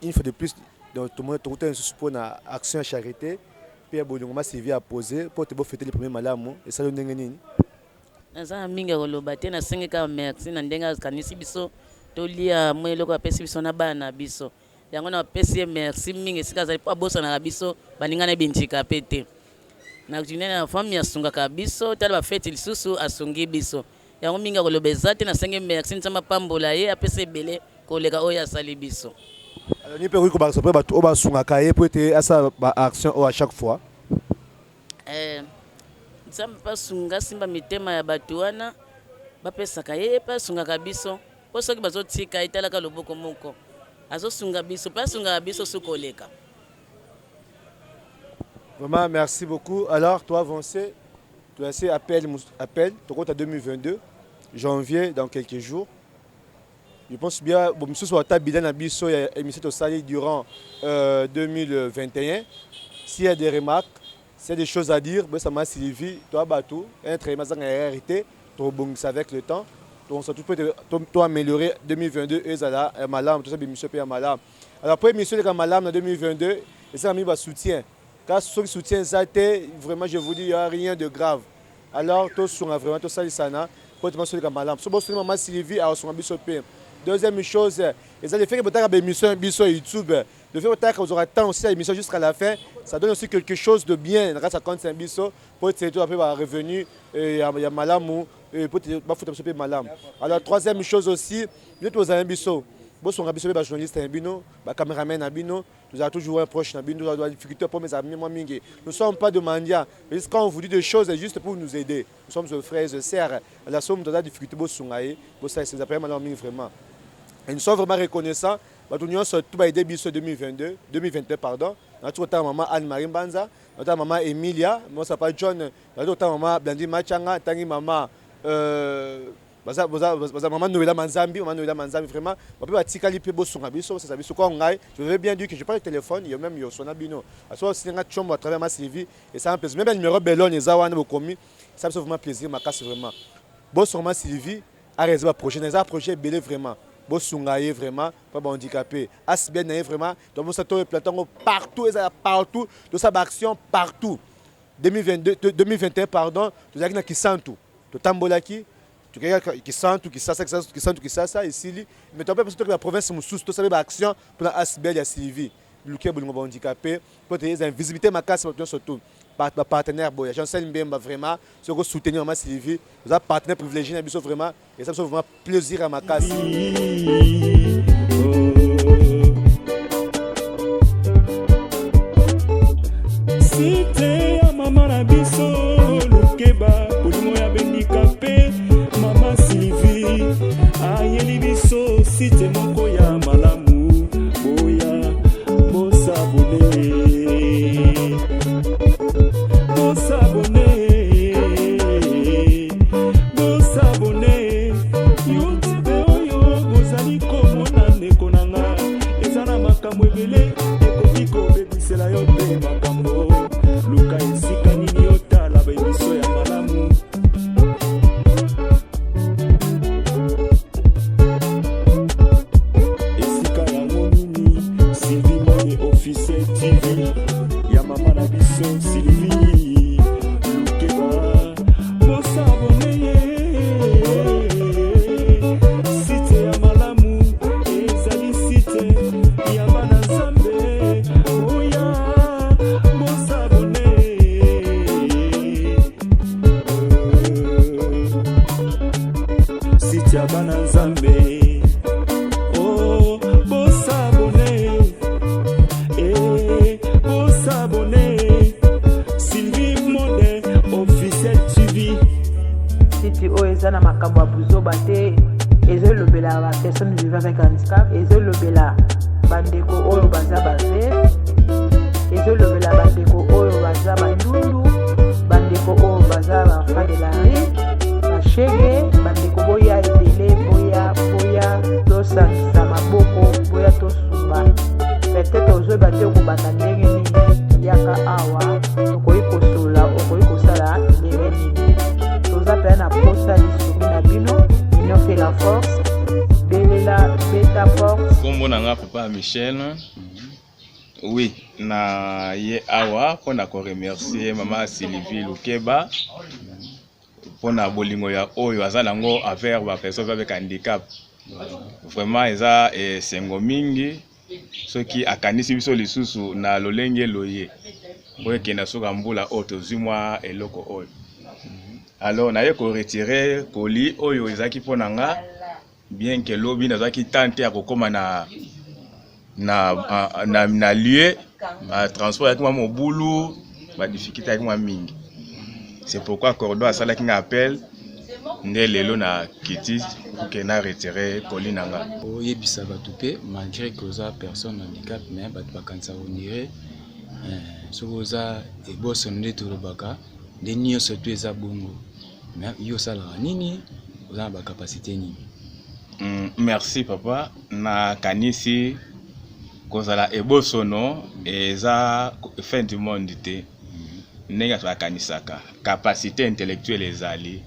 une fois de plus donc tout le monde tout un support na action charité puis bon maman Sylvie a posé pour te fêter le premier malamu et ça le ndenge nini naza mingi koloba te na sengeka merci na ndenga kanisi biso tolia mweloko apesi biso na bana biso yango na pesi merci mingi sika zali po abosana na biso baninga na binjika pete na kujine na famille asungaka biso tala ba fete lisusu asungi biso yango mingi koloba ezate na senge merci nzamba pambola ye apesi bele koleka oyo asali biso alors ni pe ko ba sopre bato oba sungaka ye po te asa ba action à chaque fois nzambe mpe asunga simba mitema ya bato wana bapesaka ye mpe asungaka biso mpo soki bazotika etalaka loboko moko azosunga biso mpe asungaka biso soki oleka. Vraiment, merci beaucoup. Alors, toi, avancé, tu as assez appel, tu comptes à 2022, janvier, dans quelques jours. Je pense bien, bon, monsieur Swata Bilan Abisso et monsieur Tosali durant 2021. S'il y a des remarques, s'il y a des choses à dire, ça m'a Sylvie, toi, Batou, un très mal hérité, tu rebondis avec le temps. Donc, ça peut améliorer 2022 et ça là, malam, tout ça, monsieur P. Malam. Alors, après, monsieur le malam en 2022, et ça a mis un soutien. Quand ceux qui soutiennent ça, vraiment, je vous dis, il n'y a rien de grave. Alors, tous sont vraiment, tout ça, ils sont là. Pour te mentionner comme malam. Si vous avez maman Sylvie, alors, son ambition P. Deuxième chose, et ça, le fait que vous avez une émission YouTube, le fait que vous aurez temps aussi à l'émission jusqu'à la fin, ça donne aussi quelque chose de bien. Grâce à quand c'est un biseau, pour être après revenu, il y a malam ou pour te malam. Alors, troisième chose aussi, vous avez un biseau. Vous êtes un journaliste, un caméraman, nous avons toujours un proche, nous avons des difficultés pour mes amis. Nous ne sommes pas de mendiants. Mais quand on vous dit des choses, c'est juste pour nous aider. Nous sommes des frères et sœurs. La somme de la difficulté, c'est vraiment. Et nous sommes vraiment reconnaissants. Nous avons tout aidé 2022, pardon. Nous avons maman Anne-Marie Banza, nous avons maman Emilia, moi ça s'appelle John, nous avons maman Blandi Machanga, nous avons maman maman Noëlla Manzambi, vraiment. Je veux bien dire que je prends le téléphone, il y a même son abino. À ce moment-là, je suis à travers ma Sylvie et ça me plaît. Même le numéro Bellon, les Awan, ça me fait vraiment plaisir, ma casse vraiment. Bon, sur ma Sylvie, a raison, projet, les projets belé vraiment. Bon, sungaye vraiment, pas handicapé. Asbien vraiment, donc ça tourne plateau partout, partout, de sa action partout. 2021, pardon, tu as qui sent tout. Tu tambolaki. Qui sent tout, qui sent ça ici. Mais tu as pas besoin de la province, tu as une action pour la Asbel et Sylvie. Le qui est handicapé, pour te dire visibilité ma casse surtout. Partenaire boya, Jean-Céline Mbemba vraiment, ce que soutenir ma Sylvie, vous avez partenaire privilégié, vraiment, et ça me fait vraiment plaisir à ma casse. C'était à maman la biso, le keba, pour le moyen handicapé, maman Sylvie, aïe biso, c'était mon koya malamu, boya, bossa bonnet. Oui, na ye awa pour na ko remercier maman Sylvie Lukeba pour na bolingo ya oyo azalango avec ba personnes avec handicap. Vraiment eza sengo mingi ce qui akanisi biso lisusu na lolenge loye. Oyo kena soka mbula auto zimwa eloko oyo. Alors na ye ko retirer colis oyo ezaki ponanga bien que lobi nazaki tenter ya kokoma na lieu transport avec moi mobulu ba difficulté avec moi mingi C'est pourquoi Cordo a salaki un appel nde lelo na kiti pour que na retirer kolinanga. Oyebisa bato pe malgré que oza personne handicap mais bato bakanisa onire soki oza eboso nde tolobaka nde nyonso to eza bongo mais yo osalaka nini oza na bacapacité nini. Merci papa na kanisi kozala ebosono eza fin du monde te ndenge bakanisaka capacité intellectuelle ezali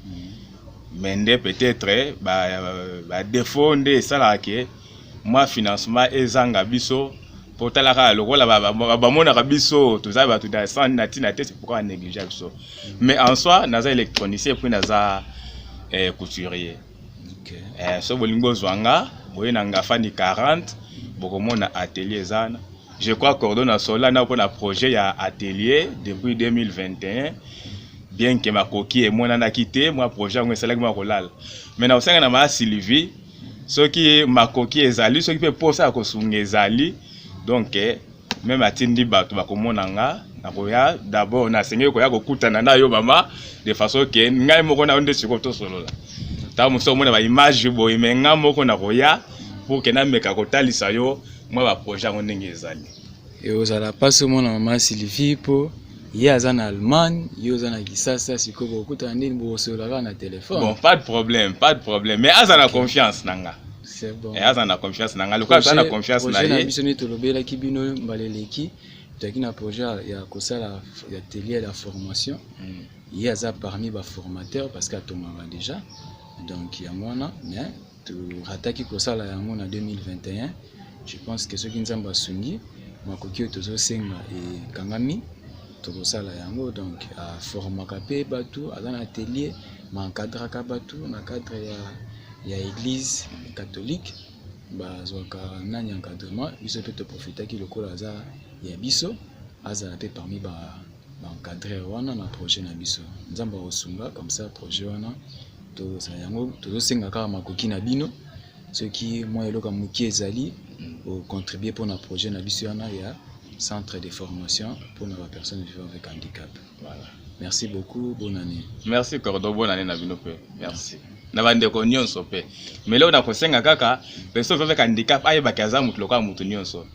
mais nde peut-être ba défaut nde esalaka ke mwa financement ezanga biso po talaka lokola bamonaka biso toza bato na ntina te, c'est pourquoi néglige biso. Mais en soi naza électronicien puis naza couturier. So bolingo ozwanga boye na ngafani 40 bokomona atelier ezana. Je crois Cordo na Solana pour un projet ya atelier depuis 2021. Bien que ma coquille et moi n'a quitté, moi projet on est moi rolal. Maintenant au sein de ma Sylvie, ce qui ma coquille ezali, ce qui peut poser à kosunga ezali. Donc même à tindi bato bakomonanga na koya d'abord na sengé koya kokutana na yo mama de façon que ngai moko na onde sikoto solo la. Ta muso mona ba image boy menga moko na koya pour que na meka kotalisa yo moi ba projet on ndenge ezali. Et ozala pas seulement na mama Sylvie po ye aza na Allemagne, ye oza na Kisasa sikoyo bokutana ndeni bosolaka na téléphone. Bon, pas de problème. Mais aza na confiance nanga. C'est bon. Et aza na confiance nanga. Le cas na confiance na ye. Projet na biso ni tolobela ki bino mbaleleki. Taki na projet ya kosala ya atelier la formation. Ye aza parmi ba formateurs parce qu'atomanga déjà. Donc ya mona mais to rataki kosala yango na 2021. Je pense que ceux qui nzamba sungi makoki tozo senga et kangami tokosala yango donc a formaka pe bato aza na atelier ma encadraka bato na cadre ya église catholique bazwaka nani encadrement biso pe toprofitaki lokola aza ya biso azala pe parmi ba encadreur wana na projet na biso nzamba osunga comme ça projet wana tozala yango tozosenga kaka makoki na bino soki mwa eloka moki ezali contribuer pour un projet na biso wana ya centre de formation pour les personnes vivant avec handicap. Voilà. Merci beaucoup, bonne année. Merci Cordo, bonne année na binope. Merci. Na bande ko nyonso pe. Mais là on a kosenga kaka personne vivant avec handicap aye bakaza mutu loka mutu nyonso.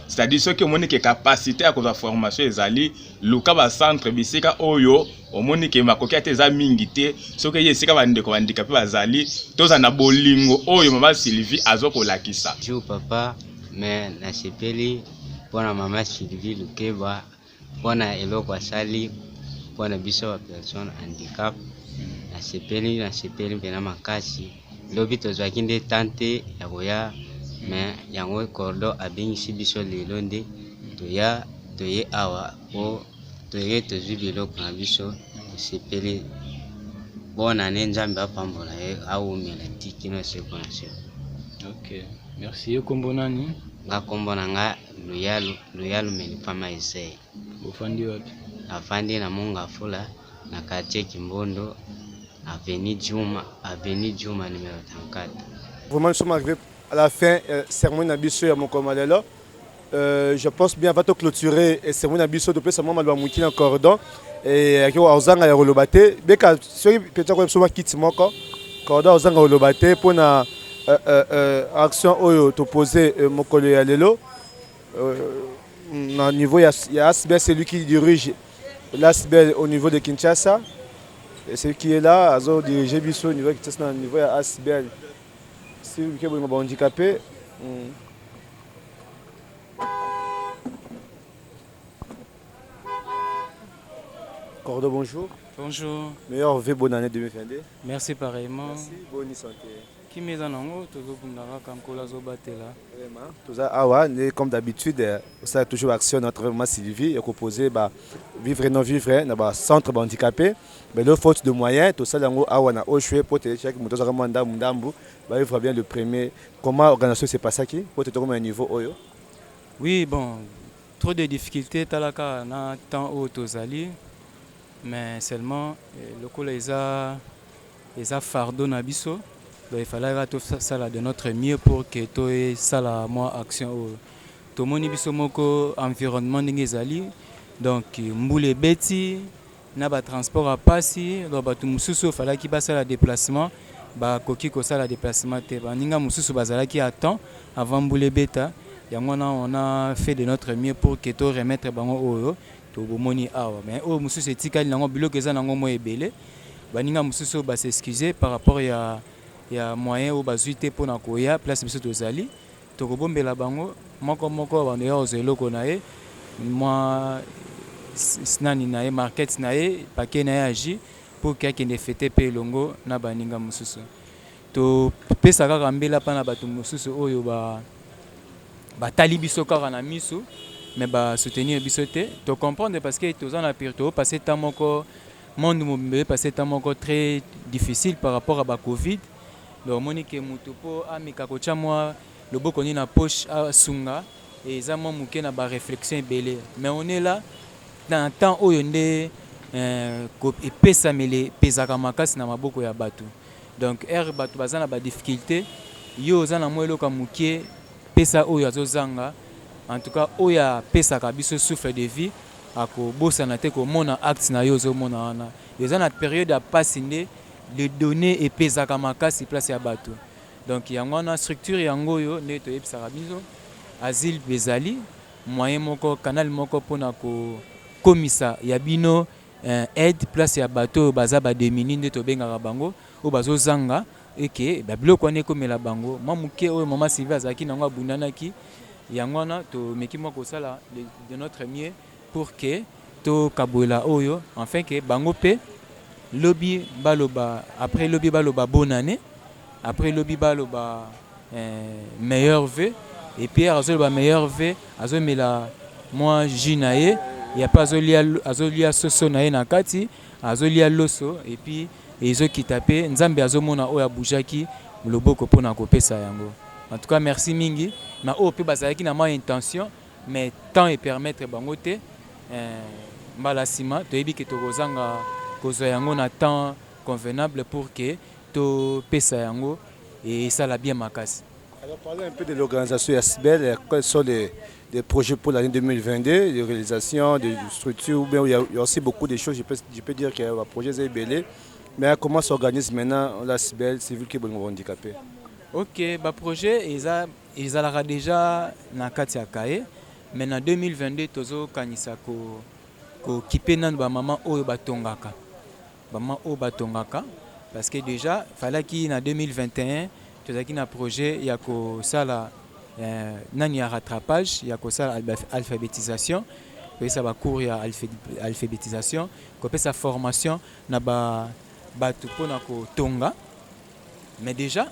C'est-à-dire ceux qui ont une capacité à cause formation ezali luka ba centre bisika oyo omoni ke makoki ateza mingité ceux qui yesika bande ko handicapé bazali toza na bolingo oyo mama Sylvie azoko lakisa. Jo papa mais na sepeli pona mama Sylvie Lukeba pona eloko asali pona biso wa personne handicap na sepeli mpena makasi lobi tozwaki nde tante ya koya mais yango Cordo abengisi biso lelo nde toye awa po toye tozwi biloko na biso sepeli bona ne nzambe apambola ye awumela tikino seko na seko. Ok, merci. Yokombo nani? Ngakombo nanga Luyalu Melipama Isei. Bofandi wapi? Afandi na Munga Fula na quartier Kimbondo, avenue Juma numéro 34. Vraiment nous sommes arrivés à la fin cérémonie nabiso ya mokomalelo. Je pense bien va to clôturer cérémonie nabiso de plus seulement malwa mukina en cordon et aki ozanga ya rolobate beka soki peut-être ko soma kit moko cordon ozanga rolobate pona action oyo toposé mokolo ya lelo au niveau ya Asbel, c'est lui qui dirige l'Asbel au niveau de Kinshasa et celui qui est là a dirigé biso au niveau de Kinshasa au niveau ya Asbel si vous voulez vous handicapé Cordo, bonjour. Bonjour. Meilleur vœu, bonne année 2022. Merci pareillement. Merci, bonne santé. Qui m'est en ango, toujours bundara comme Kolazo Batela. Vraiment. Tout ça, awa, comme d'habitude, ça a toujours action notre maman Sylvie et proposé vivre et non vivre dans le centre handicapé. Mais le faute de moyens, tout ça, awa na oshwe pour te chaque moto ça manda mundambu, vivre bien le premier. Comment l'organisation s'est passée qui pour te trouver un niveau oyo? Oui, bon, trop de difficultés talaka na temps au tozali. Mais seulement le collège les a fardeau na biso. Donc il fallait tout ça de notre mieux pour que tout ça la moi action tout moni biso moko environnement ndenge ezali donc mboule beti na ba transport à passi donc bato mosusu falaki basala déplacement bakoki kosala déplacement te baninga mosusu bazalaki à temps avant mbula beta yango wana on a fait de notre mieux pour que to remettre bango oyo to bomoni awa mais oyo mosusu etikali nango biloko eza nango mo ebele baninga mosusu s'excuser par rapport ya moyen oyo bazwi te mpona koya place biso tozali tokobombela bango moko bando ya ozwa eloko na ye mwa nani na ye market na ye pake na ye agi pour ke akende fete mpe elongo na baninga mosusu topesa kaka mbela mpa na bato mosusu oyo batali biso kaka na miso mais basoutenir biso te tocomprendre parce que toza na pire topase temps moko monde mobimbe passé temps moko très difficile par rapport à bacovid donc omoni ke motu mpo ameka kotya mwa loboko nini na poche asunga eza mwa moke na baréflexion ebele mais on est là dans temps oyo nde epesamele epezaka makasi na maboko ya bato donc bato baza na badifficulté yo oza na mwa eloko ya moke pesa oyo azozanga en tout cas oyo apesaka biso souffle de vie akobosana te komona acte na yo ozomona wana eza na période ya pasi nde les données epezaka makasi place ya bato donc yango wana structure yango oyo nde toyebisaka biso asile bezali moyen moko canal moko mpona kokomisa ya bino aide place ya bato oyo baza bademini nde tobengaka bango oyo bazozanga eke babiloko wana ekomela bango mwa moke oyo mama Sylvie azalaki nango abundanaki yango wana tomeki mwa kosala de notre mieux pour que tokabola oyo enfin que bango pe lobby baloba après lobby baloba bonne année après lobby baloba meilleur vœu et puis azoloba meilleur vœu azomela moi jinaye il y a pas azolia soso na ye na kati azolia loso et puis ezokita pe nzambe azomona oyo abujaki loboko pona kopesa yango en tout cas merci mingi na oyo pe bazalaki na ma intention mais temps et permettre bango te mbala nsima toyebi ke tokozanga kozwa yango na temps convenable pour que topesa yango esala bien makasi. Alors parlons un peu de l'organisation Yasbel, quels sont les projets pour l'année 2022, de réalisation, de structures, il y a aussi beaucoup de choses, je peux dire qu'il y a un projet Zébélé, mais comment s'organise maintenant l'Yasbel, c'est vu que bon handicapé. Ok, le projet ils aura déjà na kati ya kaye. Mais en 2022, tozo kanisa ko kipenan ba maman oyo batongaka. Ba maman oyo batongaka parce que déjà fallait qu'il en 2021 tozaki na projet ya ko sala nani ya rattrapage ya ko sala alphabétisation, ko ça ba cours ya alphabétisation, ko pesa formation na ba batu pona ko tonga. Mais déjà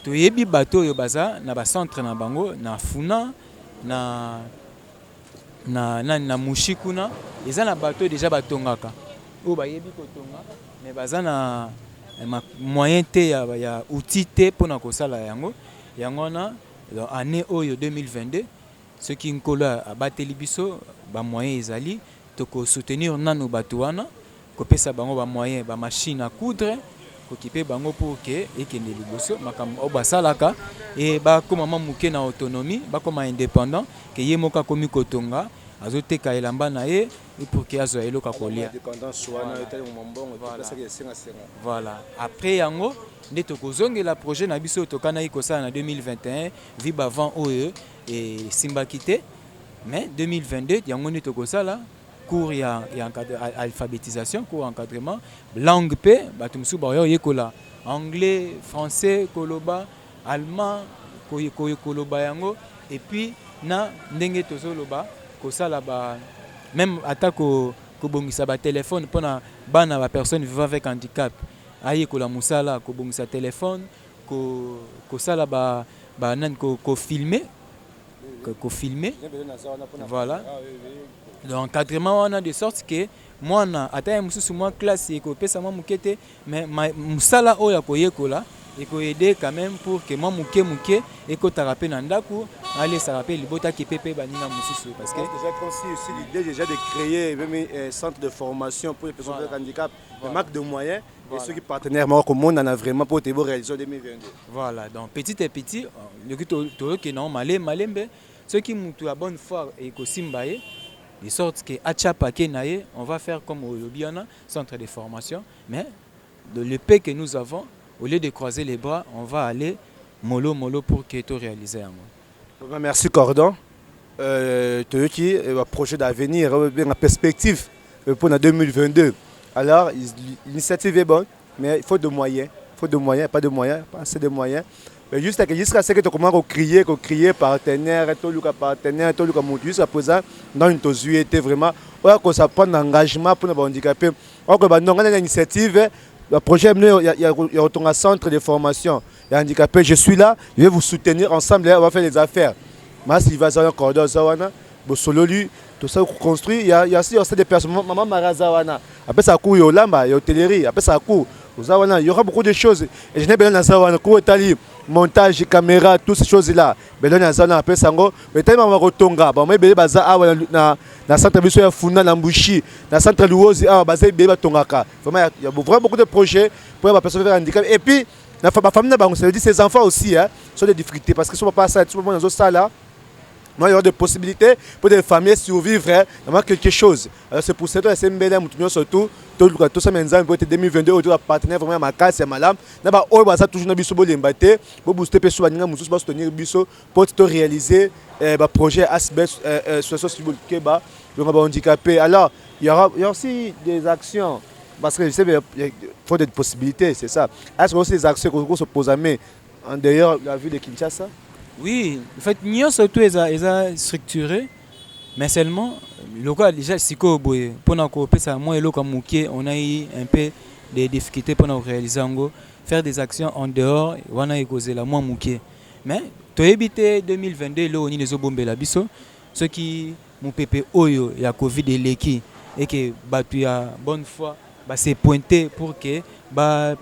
toyebi bato yo baza na ba centre na bango na Funa na mushikuna eza na bato déjà batongaka o bayebi kotonga mais baza na moyen te ya outil te pona kosala yango na année oyo 2022 ce qui nkolo abateli biso ba moyen ezali toko soutenir nanu bato wana kopesa bango ba moyen ba machine à coudre occupé bango pour que ekende liboso makambo basalaka et bakoma mamuke na autonomie bakoma indépendant que ye moka komi kotonga azoteka elamba na ye et pour que azwa eloka kolia voilà après yango nde tokozongela projet na biso tokana ikosala na 2021 viba avant oyo et simbaki te mais 2022 yango nde tokosala cours ya alphabétisation, cours encadrement, langue P, batumsu bayo yekola anglais, français, koloba, allemand, koloba yango et puis na ndenge tozoloba kosala ba même atako kobongisa ba téléphone pona bana ba personne vivant avec handicap ayekola musala kobongisa téléphone kosala ba nan ko filmer voilà l'encadrement on a de sorte que moi na ata mususu moi classe eko pesa moi mukete mais musala oya koyekola eko aider quand même pour que moi muke eko tarape na ndaku aller ça rappelle libota ki pepe baninga mususu parce que déjà aussi l'idée déjà de créer même un centre de formation pour les personnes avec handicap le manque de moyens et ceux qui partenaires moi comme on en a vraiment pour te réaliser en 2022 voilà donc petit à petit le que non malembe ceux qui mutu la bonne foi et ko simbaye de sorte que Achapake Naye, on va faire comme au Lobiana, centre de formation, mais de l'épée que nous avons, au lieu de croiser les bras, on va aller mollo pour que tout réalise. Merci Cordon. Toyoki, un projet d'avenir, une perspective pour 2022. Alors, l'initiative est bonne, mais il faut de moyens. Il faut de moyens, pas assez de moyens. Mais jusqu'à ce que tu commences à crier partenaire, tout le partenaire, tout le monde, jusqu'à présent, dans une était vraiment, on ça prend un engagement pour les handicapés. On a une initiative, le projet, il y a un centre de formation. Les handicapés, je suis là, je vais vous soutenir ensemble, on va faire des affaires. Mais s'il va avoir un cordon, tout ça construit, il y a aussi des personnes, maman Marazawana, après ça court, il y a l'amba, il y a l'hôtellerie, après ça court, il y aura beaucoup de choses. Et je n'ai pas besoin de montage, caméra, toutes ces choses-là. Après ça, mais tellement on va retonga, mais il y a dans centre de Funa, dans Mbushi, dans centre de Louosi, il y a vraiment beaucoup de projets pour les personnes handicapées. Et puis, la famille, ces enfants aussi sont des difficultés parce que si on ne peut pas ça, dans ça là. Il y aura des possibilités pour des familles survivre dans quelque chose. Alors c'est pour ça que c'est une belle surtout tout ça maintenant pour 2022 autour partenaire vraiment ma casse c'est malade. N'aba on va ça toujours na biso bolembaté pour booster personne ninga mususu ba soutenir biso pour réaliser projet ASBES social civil Keba le handicapé. Alors il y aura aussi des actions parce que je sais il faut des possibilités, c'est ça. Est-ce que aussi des actions qu'on se pose à main en dehors de la ville de Kinshasa? Oui, en fait, nous surtout ils structuré, mais seulement le cas déjà si pour nous coopérer ça moi et le on a eu un peu de difficultés pour nous réaliser faire des actions en dehors on a causé la moins mouké. Mais to éviter 2022 là on est les bombes la biso ceux qui mon pépé oyo il y a Covid et leki et que batu ya bonne foi c'est pointé pour que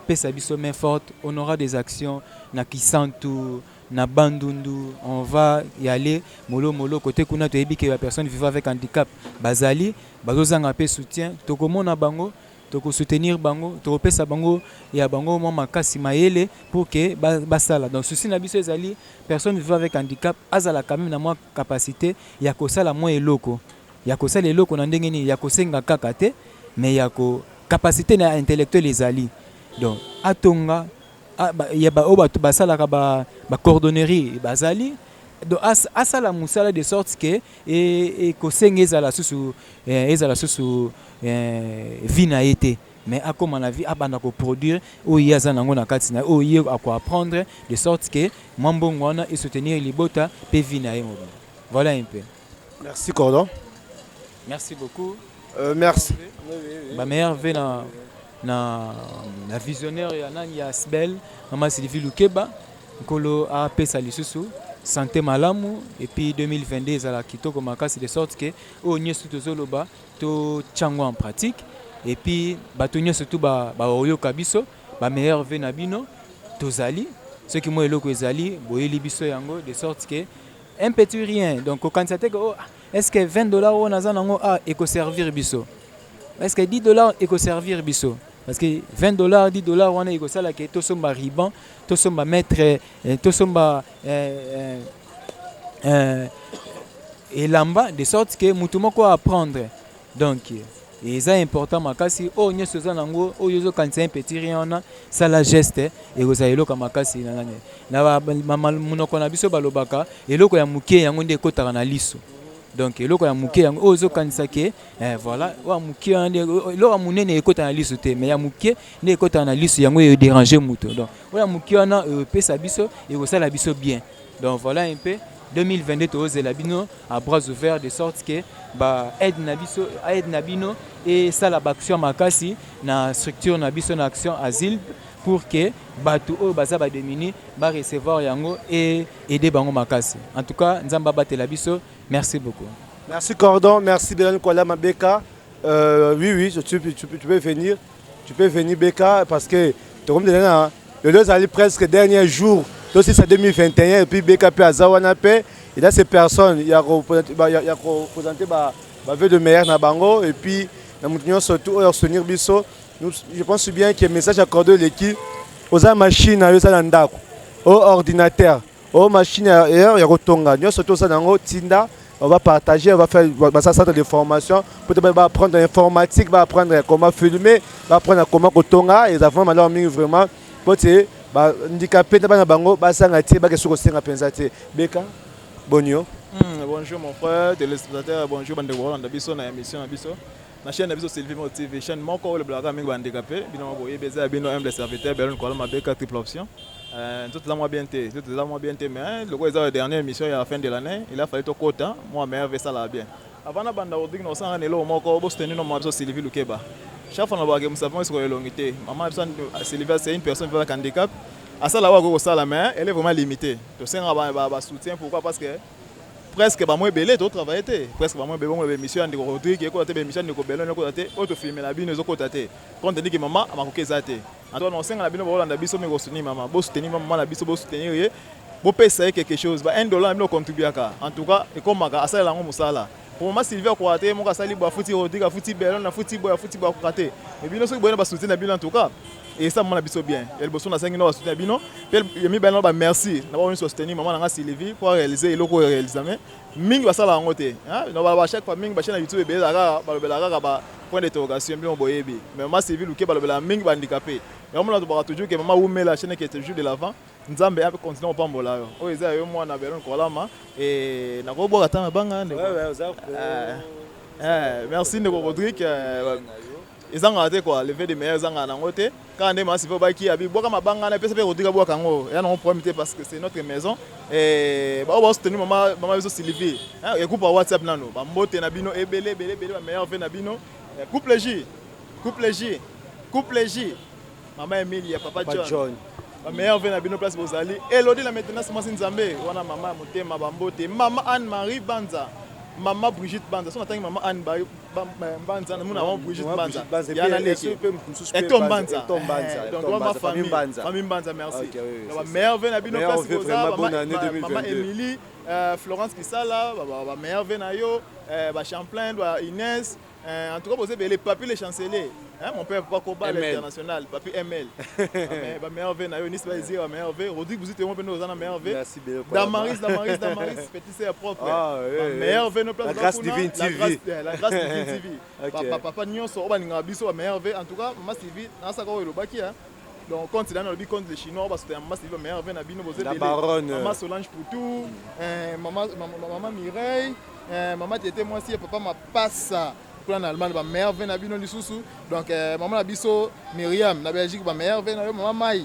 pesa biso main forte on aura des actions na Kisantu na Bandundu, on va y aller mollo côté kuna toyebi que la personne vivant avec handicap bazali bazozanga pe soutien tokomona bango toko soutenir bango topesa bango ya bango mo makasi mayele pour que basala donc ceci na biso ezali personne vivant avec handicap azala quand même na moi capacité ya kosala mo eloko ya kosala eloko na ndenge ni ya kosenga kaka te mais ya ko capacité na intellectuelle ezali donc atonga il y a ba coordonnerie bazali donc asala musala de sorte que et kosenga ezala susu vina été mais à comme la vie abanda ko produire o yaza nango na katina o yé à quoi apprendre de sorte que mambongo wana et soutenir libota pe vina et voilà un peu. Merci Cordon. Merci beaucoup. Merci. Ba meilleur vena na visionnaire ya Asbel Mama Sylvie Lukeba Nkolo a pesa lisusu santé malamu et puis 2022 ezala kitoko makasi de sorte que o nyesu tozoloba to tchango en pratique et puis bato nyesu tout ba oyoka biso ba meilleur ve na bino tozali ceux qui mo eloko ezali boyeli biso yango de sorte que un petit rien donc quand ça te est-ce que $20 on a zanango eko servir biso est-ce que $10 eko servir biso parce que $20 $10 on a ça là que tout somba riban tout somba mettre tout somba et lamba de sorte que mutumo ko apprendre donc et c'est important makasi o nyeso za nango o yozo kanisa un petit rien on a ça la geste et vous avez loka makasi na mama munoko na biso balobaka eloko ya muke yango nde kotaka na liso. Donc eloko ya muke yango ozo kanisa ke voilà wa muke lo amunene ekota na liso te mais ya muke ne ekota na liso yango e déranger muto donc wa muke wana pesa biso e kosala biso bien donc voilà un peu 2022 tozela bino à bras ouverts de sorte que aide na bino et ça la action makasi na structure na biso na action asile pour que batu o baza ba démuni ba recevoir yango et aider bango makasi. En tout cas nzamba batela biso. Merci beaucoup. Merci Cordon, merci Bélan Kola Mabeka. Oui, tu peux venir. Tu peux venir Beka parce que le 2 allait presque dernier jour. Aussi c'est 2021 et puis Beka peut Azawana paix. Et là ces personnes, il y a représenté vœu de meilleur na bango et puis nous surtout soutenir biso. Je pense bien que le message accordé l'équipe aux machines à aux ordinateurs aux machines à rotonga nous surtout ça dans tinda on va partager, on va faire un centre de formation. Peut-être on va apprendre l'informatique, on va apprendre comment filmer, on va apprendre comment cotonga. Et les enfants, alors, vraiment, peut-être, handicapé, bango, basangati, bakesuko senga penzati. Beka, bonjour. Bonjour mon frère, téléspectateur, bonjour bande de biso na émission na biso. Na chaîne na biso Sylvie Mo TV, chaîne moko le blaga mingi handicapé, bino boye beza bino humble serviteur, belon ko ma beka triple option. Tout là moi bien té, mais le quoi la dernière émission à la fin de l'année, il a fallu to quota, moi meilleur ça là bien. Avant na banda odik no sanga nelo moko bo steni no ma biso Sylvie Lukeba. Chaque fois na ba ke musavon sur longité. Maman Sylvie c'est une personne avec handicap. À ça là wa go ça la mais elle est vraiment limitée. To senga ba soutien pourquoi parce que presque ba moi belé to travailler presque ba moi be bon émission ndiko Rodrigue ko te émission ndiko belon ko te auto filmer la bino zo ko tate quand dit que maman amakoka te antoine on senga la bino ba landa biso me ko soutenir maman bo soutenir maman la biso bo soutenir ye bo pesa quelque chose ba $1 bino contribuer ka en tout cas et comme maka asala ngo musala pour maman Sylvie ko ate mo ka sali ba futi Rodrigue futi belon na futi boy futi ba ko ate mais bino so boy na ba soutenir bino en tout cas et ça maman biso bien elle bosso na sengi no soutenir bino puis yemi beno ba merci na ba soutenir maman na Sylvie pour réaliser eloko réaliser mingi basala yango te no ba chaque fois mingi ba chaîne YouTube ebelaka balobelaka ba point d'interrogation bien boyebi mais maman Sylvie Luke balobela mingi ba handicapé mais on a toujours que maman oumé la chaîne qui est toujours de l'avant nzambe a continuer opambola yo o eza yo mwana belon kolama et na ko boka tanga banga merci ndeko Rodrigue ezanga te quoi lever des meilleurs zanga na ngote quand ndema Sylvie ba ki abi boka mabanga na pesa pe Rodrigue boka ngo ya na problème te parce que c'est notre maison et ba ba soutenir maman biso Sylvie et coupe WhatsApp nano ba mbote na bino ebele ba meilleur ve na bino couple J maman Emilia papa John ba meilleur ve na bino place bozali Elodie la maintenance moi Nzambe wana maman motema ba mbote maman Anne-Marie Banza maman Brigitte Banza son atangi maman Anne Banza na muna maman Brigitte Banza yana leki et Tom Banza donc ma famille Banza merci ba meilleur ve na bino place bozali maman Émilie Florence Kisala ba meilleur ve na yo ba Champlain ba Inès en tout cas vous avez les papiers les chanceliers mon père Papa Koba l'international papi ML ba meilleur ve na yo Nice ba Izira meilleur ve Rodrigue vous êtes mon peno na meilleur ve Damaris petit c'est propre meilleur ve no place la grâce divine TV papa nyonso obaninga biso ba meilleur ve en tout cas maman Sylvie na saka o lobaki donc quand il a le compte de chinois parce que maman Sylvie meilleur ve na bino vous la baronne maman Solange Poutou maman Mireille maman était moi si papa m'a passe en Allemagne ba meilleur ve na bino lisusu donc maman na biso Myriam na Belgique ba meilleur ve na yo maman Mai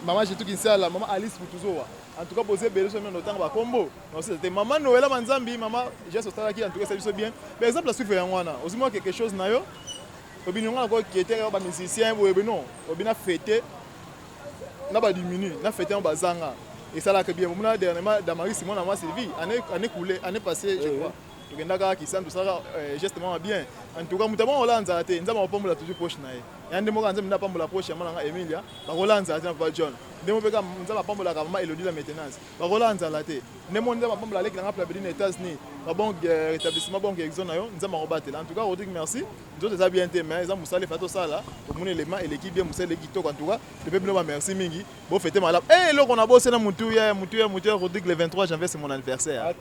maman j'ai tout qui ça la maman Alice Poutuzowa en tout cas poser belé sur nos temps ba combo donc c'était maman Noël Manzambi maman j'ai ce stade qui en tout cas c'est biso bien par exemple la suivre ngwana aussi moi quelque chose na yo obinonga ko qui était ba musicien bo ebino obina fêter na ba diminuer na fêter en bazanga et ça là que bien mon dernièrement Damaris Simon na moi Sylvie année coulée année passée je crois tukendaka kisana tosala gestement bien en tout cas mutaba olanza te nzama opambola toujours poche na ye yande moka nzama ndapambola poche ya mwana Emilia bakolanza te na Papa John ndemo peka nzama pambola ka mama Elodie la maintenance bakolanza la te ndemo nzama pambola leki na plabedi na États-Unis ba bon établissement bon exo na yo nzama robatela en tout cas Rodrigue merci nzoto za bien te mais nzama musale fato sala pour mon élément et l'équipe bien musale kitoko en tout cas te peuple ba merci mingi bon fêter malade et loko na bossé na mutu Rodrigue le 23 janvier c'est mon anniversaire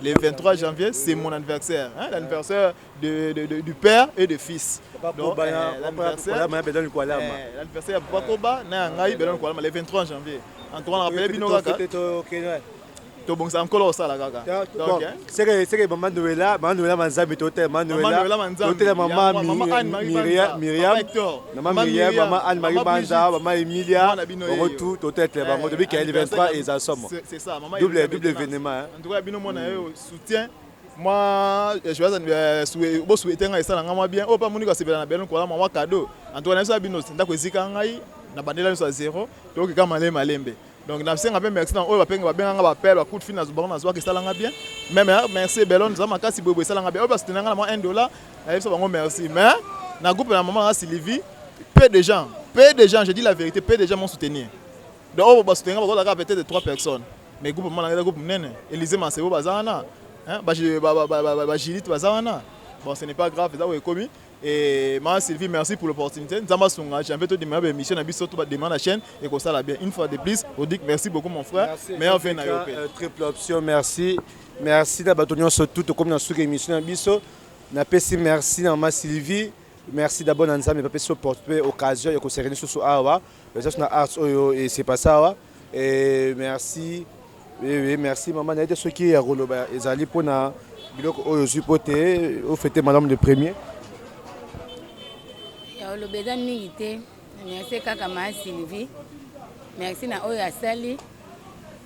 le 23 janvier c'est mon anniversaire l'anniversaire du père et du fils donc l'anniversaire ya Papa Koba na ngai belon ko le 23 janvier en tout cas on rappelle bino kaka to bongsa encore ça la kaka donc c'est que maman Noël Manzambi totel maman Myriam maman Anne-Marie Banza maman Emilia retour totel bango depuis qu'elle est 23 et ça somme c'est ça maman double événement en tout cas bino mona soutien moi je vais souhaiter ngai ça ngama bien o pa muniko sebela na belon ko la maman cadeau en tout cas ça bino ndako ezika ngai na bandela so 0 donc kama malembe donc na senga pe merci na o ba penga ba benga ba pelle ba coup de fil na zuba na zwa ke sala nga bien même merci belon za makasi bobo sala nga bien o ba soutenir nga na $1 na so bango merci mais na groupe na maman Sylvie peu de gens je dis la vérité peu de gens m'ont soutenu donc o ba soutenir ba ko peut-être 3 personnes mais groupe maman na groupe nene Élisée Masebo bazana ba Gilite bazana bon ce n'est pas grave ça est commis Et Maman Sylvie, merci pour l'opportunité. Nous avons fait une émission, dans la chaîne et comme ça la bien. Une fois de plus, on dit merci beaucoup mon frère. Meilleur fin triple option, merci. Merci d'avoir surtout comme dans cette émission. Merci Maman Sylvie. Merci d'abord dans Nzambe papa sur porter occasion et concerner sur awa. Et c'est pas ça. Et merci. Oui, merci maman. Il y a ceux qui ont ezali pona biloko oyo zupote au fêter madame le premier. Le bédan mingi merci kaka ma Sylvie. Merci na oyo asali.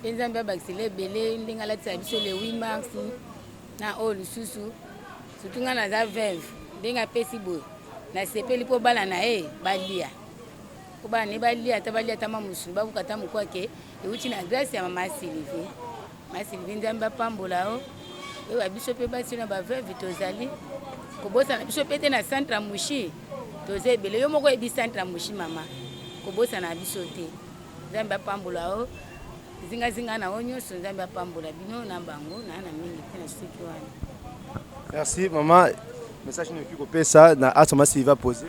Nzambe bakisile belé ndinga la tsabiso le 8 mars na o lususu. Surtout ngana za veuve ndinga pesi boy. Na sepeli po bala na balia. Ko bala ne balia tama musu babu kata mukwake euti na grâce ya mama Sylvie. Ma Sylvie Nzambe pambola o. E wa biso pe basi na ba veuve tozali. Ko bosa na biso pete na centre mushi. Toze bele yo moko e bi centre mushi mama. Ko bosa na biso te. Nzambe pambola o. Zinga na onyo so Nzambe pambola bino na bango na mingi tena siki wana. Merci maman. Message ne plus copier ça na Asoma Sylvie va poser.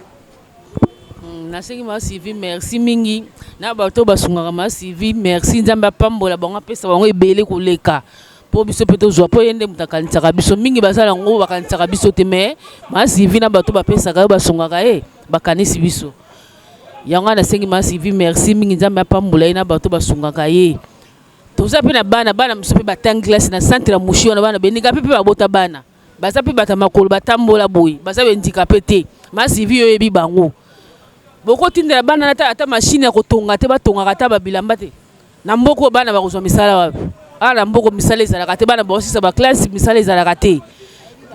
Na sengi ma Sylvie merci mingi na bato basungaka ma Sylvie merci Nzambe pambola bango pesa bango ebele koleka. Po biso peto zwa po yende mutakanisaka biso mingi basala ngo bakanisaka biso te mais ma Sylvie na bato bapesaka basungaka bakanisi biso. Yango na sengi ma Sylvie merci mingi Nzambe pambola na bato basungaka toza pe na bana muso pe batang classe na centre ya mushi na bana benika pe babota bana. Baza pe bata makolo batambola boy baza bendikape te ma Sylvie yo yebi bango boko tindela bana ata machine ya kotonga te batonga ta babilamba te na mboko bana bakozwa misala wapi ala mboko misala ezalaka te bana bosisa ba classe misala ezalaka te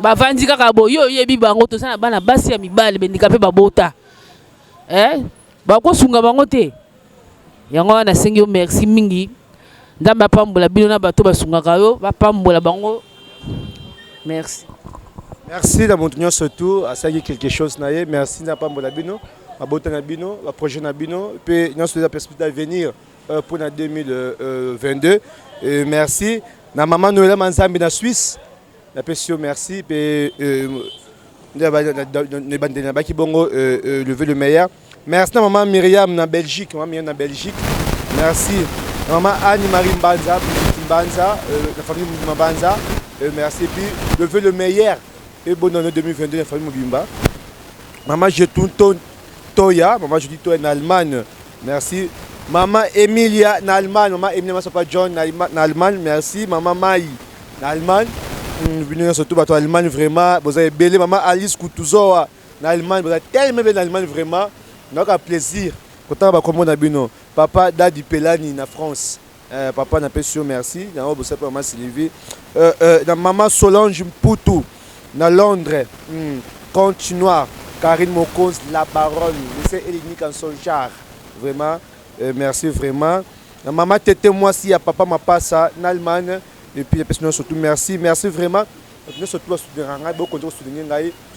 bavandi kaka boy yo yebi bango to sana bana basi ya mibale bendikape babota bakosunga bango te yango na sengi yo merci mingi Nzambe pambola bino na bato basungaka yo bapambola bango. Merci. Merci d'avoir surtout à ça quelque chose naie. Merci n'a pas bino, à botan bino, la prochaine bino, puis nous sommes la perspective à venir pour la 2022. Merci. Na maman Noël Manzambe na Suisse. La question merci puis ne bandena ba ki bongo lever le meilleur. Merci na maman Myriam na Belgique, maman Myriam na Belgique. Merci. Maman Annie-Marie Mbanza, la famille Mbanza, merci. Puis, je veux le meilleur. Et bonne année 2022, la famille Mubimba. Maman Jetun Toya, maman je dis Toya en Allemagne, merci. Maman Emilia en Allemagne, maman Emilia Masapa John en Allemagne, merci. Maman Maï en Allemagne, venez surtout en Allemagne vraiment. Vous avez belé, maman Alice Koutuzoa en Allemagne, vous avez tellement bien en Allemagne vraiment. Donc, un plaisir. Papa Dadi Pelani en France. Papa n'a pas su merci. Maman Sylvie. Maman Solange Mpoutou dans Londres. Continuar. Karine Mokonz, la baronne. Monsieur Elinique en son char. Vraiment. Merci vraiment. Maman Tété moi si à papa m'a pas ça en Allemagne. Et puis surtout merci. Merci vraiment. Nous surtout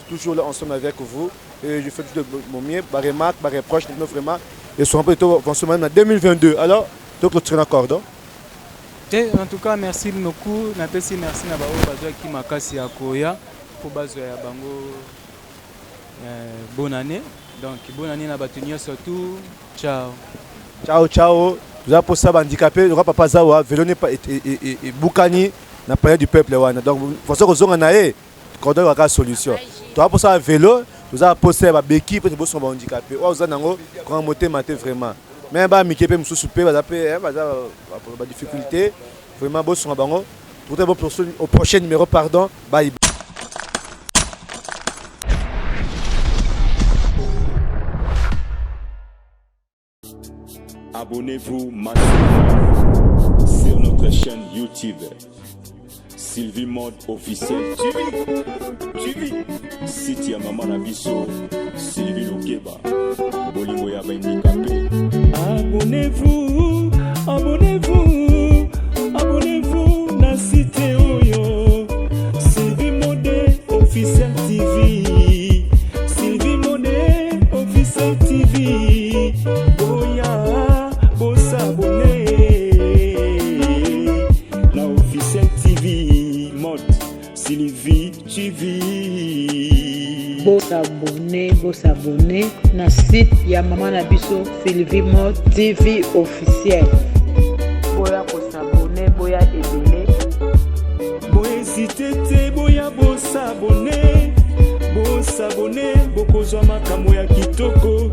toujours là ensemble avec vous. Je fais tout de mon mieux. Par remarque, par reproche, vraiment. Et sont plutôt en 2022. Alors, donc le encore. En tout cas, merci beaucoup. Merci na bao bazwa ki makasi ya koya pour bazwa ya bango. Bonne année. Donc bonne année na batunia surtout. Ciao. Ciao ciao. Vous avez pour ça handicapé, le papa Zawa, vélo n'est pas et Boukani n'a pas du peuple wana. Donc pour ça que vous avez quand on a une solution. Toi pour ça vélo vous avez posé à béquille pour que vous handicapé. Vous avez quand monter maté vraiment. Mais bah Mickey peut me souper, bah difficulté. Vraiment beau sur bango. Tout est bon pour au prochain numéro pardon. Bye. Abonnez-vous maintenant sur notre chaîne YouTube. Sylvie Mode officiel. Tu vis. Site ya Maman Nabiso. Sylvie Lokeba. Bolingo ya handicapé. Abonnez-vous. Abonnez-vous. Abonnez-vous na site oyo. Sylvie Mode officiel TV. Sylvie Mode officiel TV. Boya, bossa abonné. La officiel TV Mode Sylvie TV. Bossa abonné. s'abonner na site ya mama na biso Sylvie Mode TV officiel. Boya s'abonner, boya ebele. Boya hésiter te, boya bo s'abonner. Bo s'abonner, bokozwa makambo ya kitoko.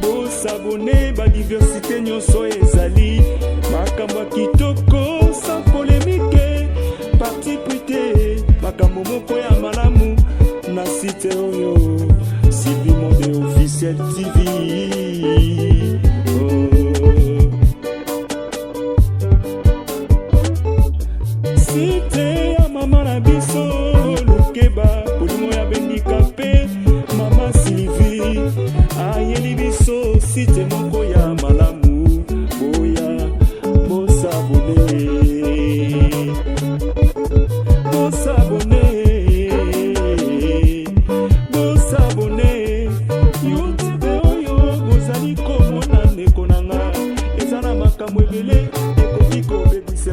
Bo s'abonner, ba diversité nyonso ezali. Makambo ya kitoko sans polémique. Parti prité, makambo moko ya malamu. Na site oyo Sylvie Mode officiel TV. Site ya mama na biso lukeba polimo ya bendikape mama Sylvie ayeli biso site moko ya malamu boya bosabone.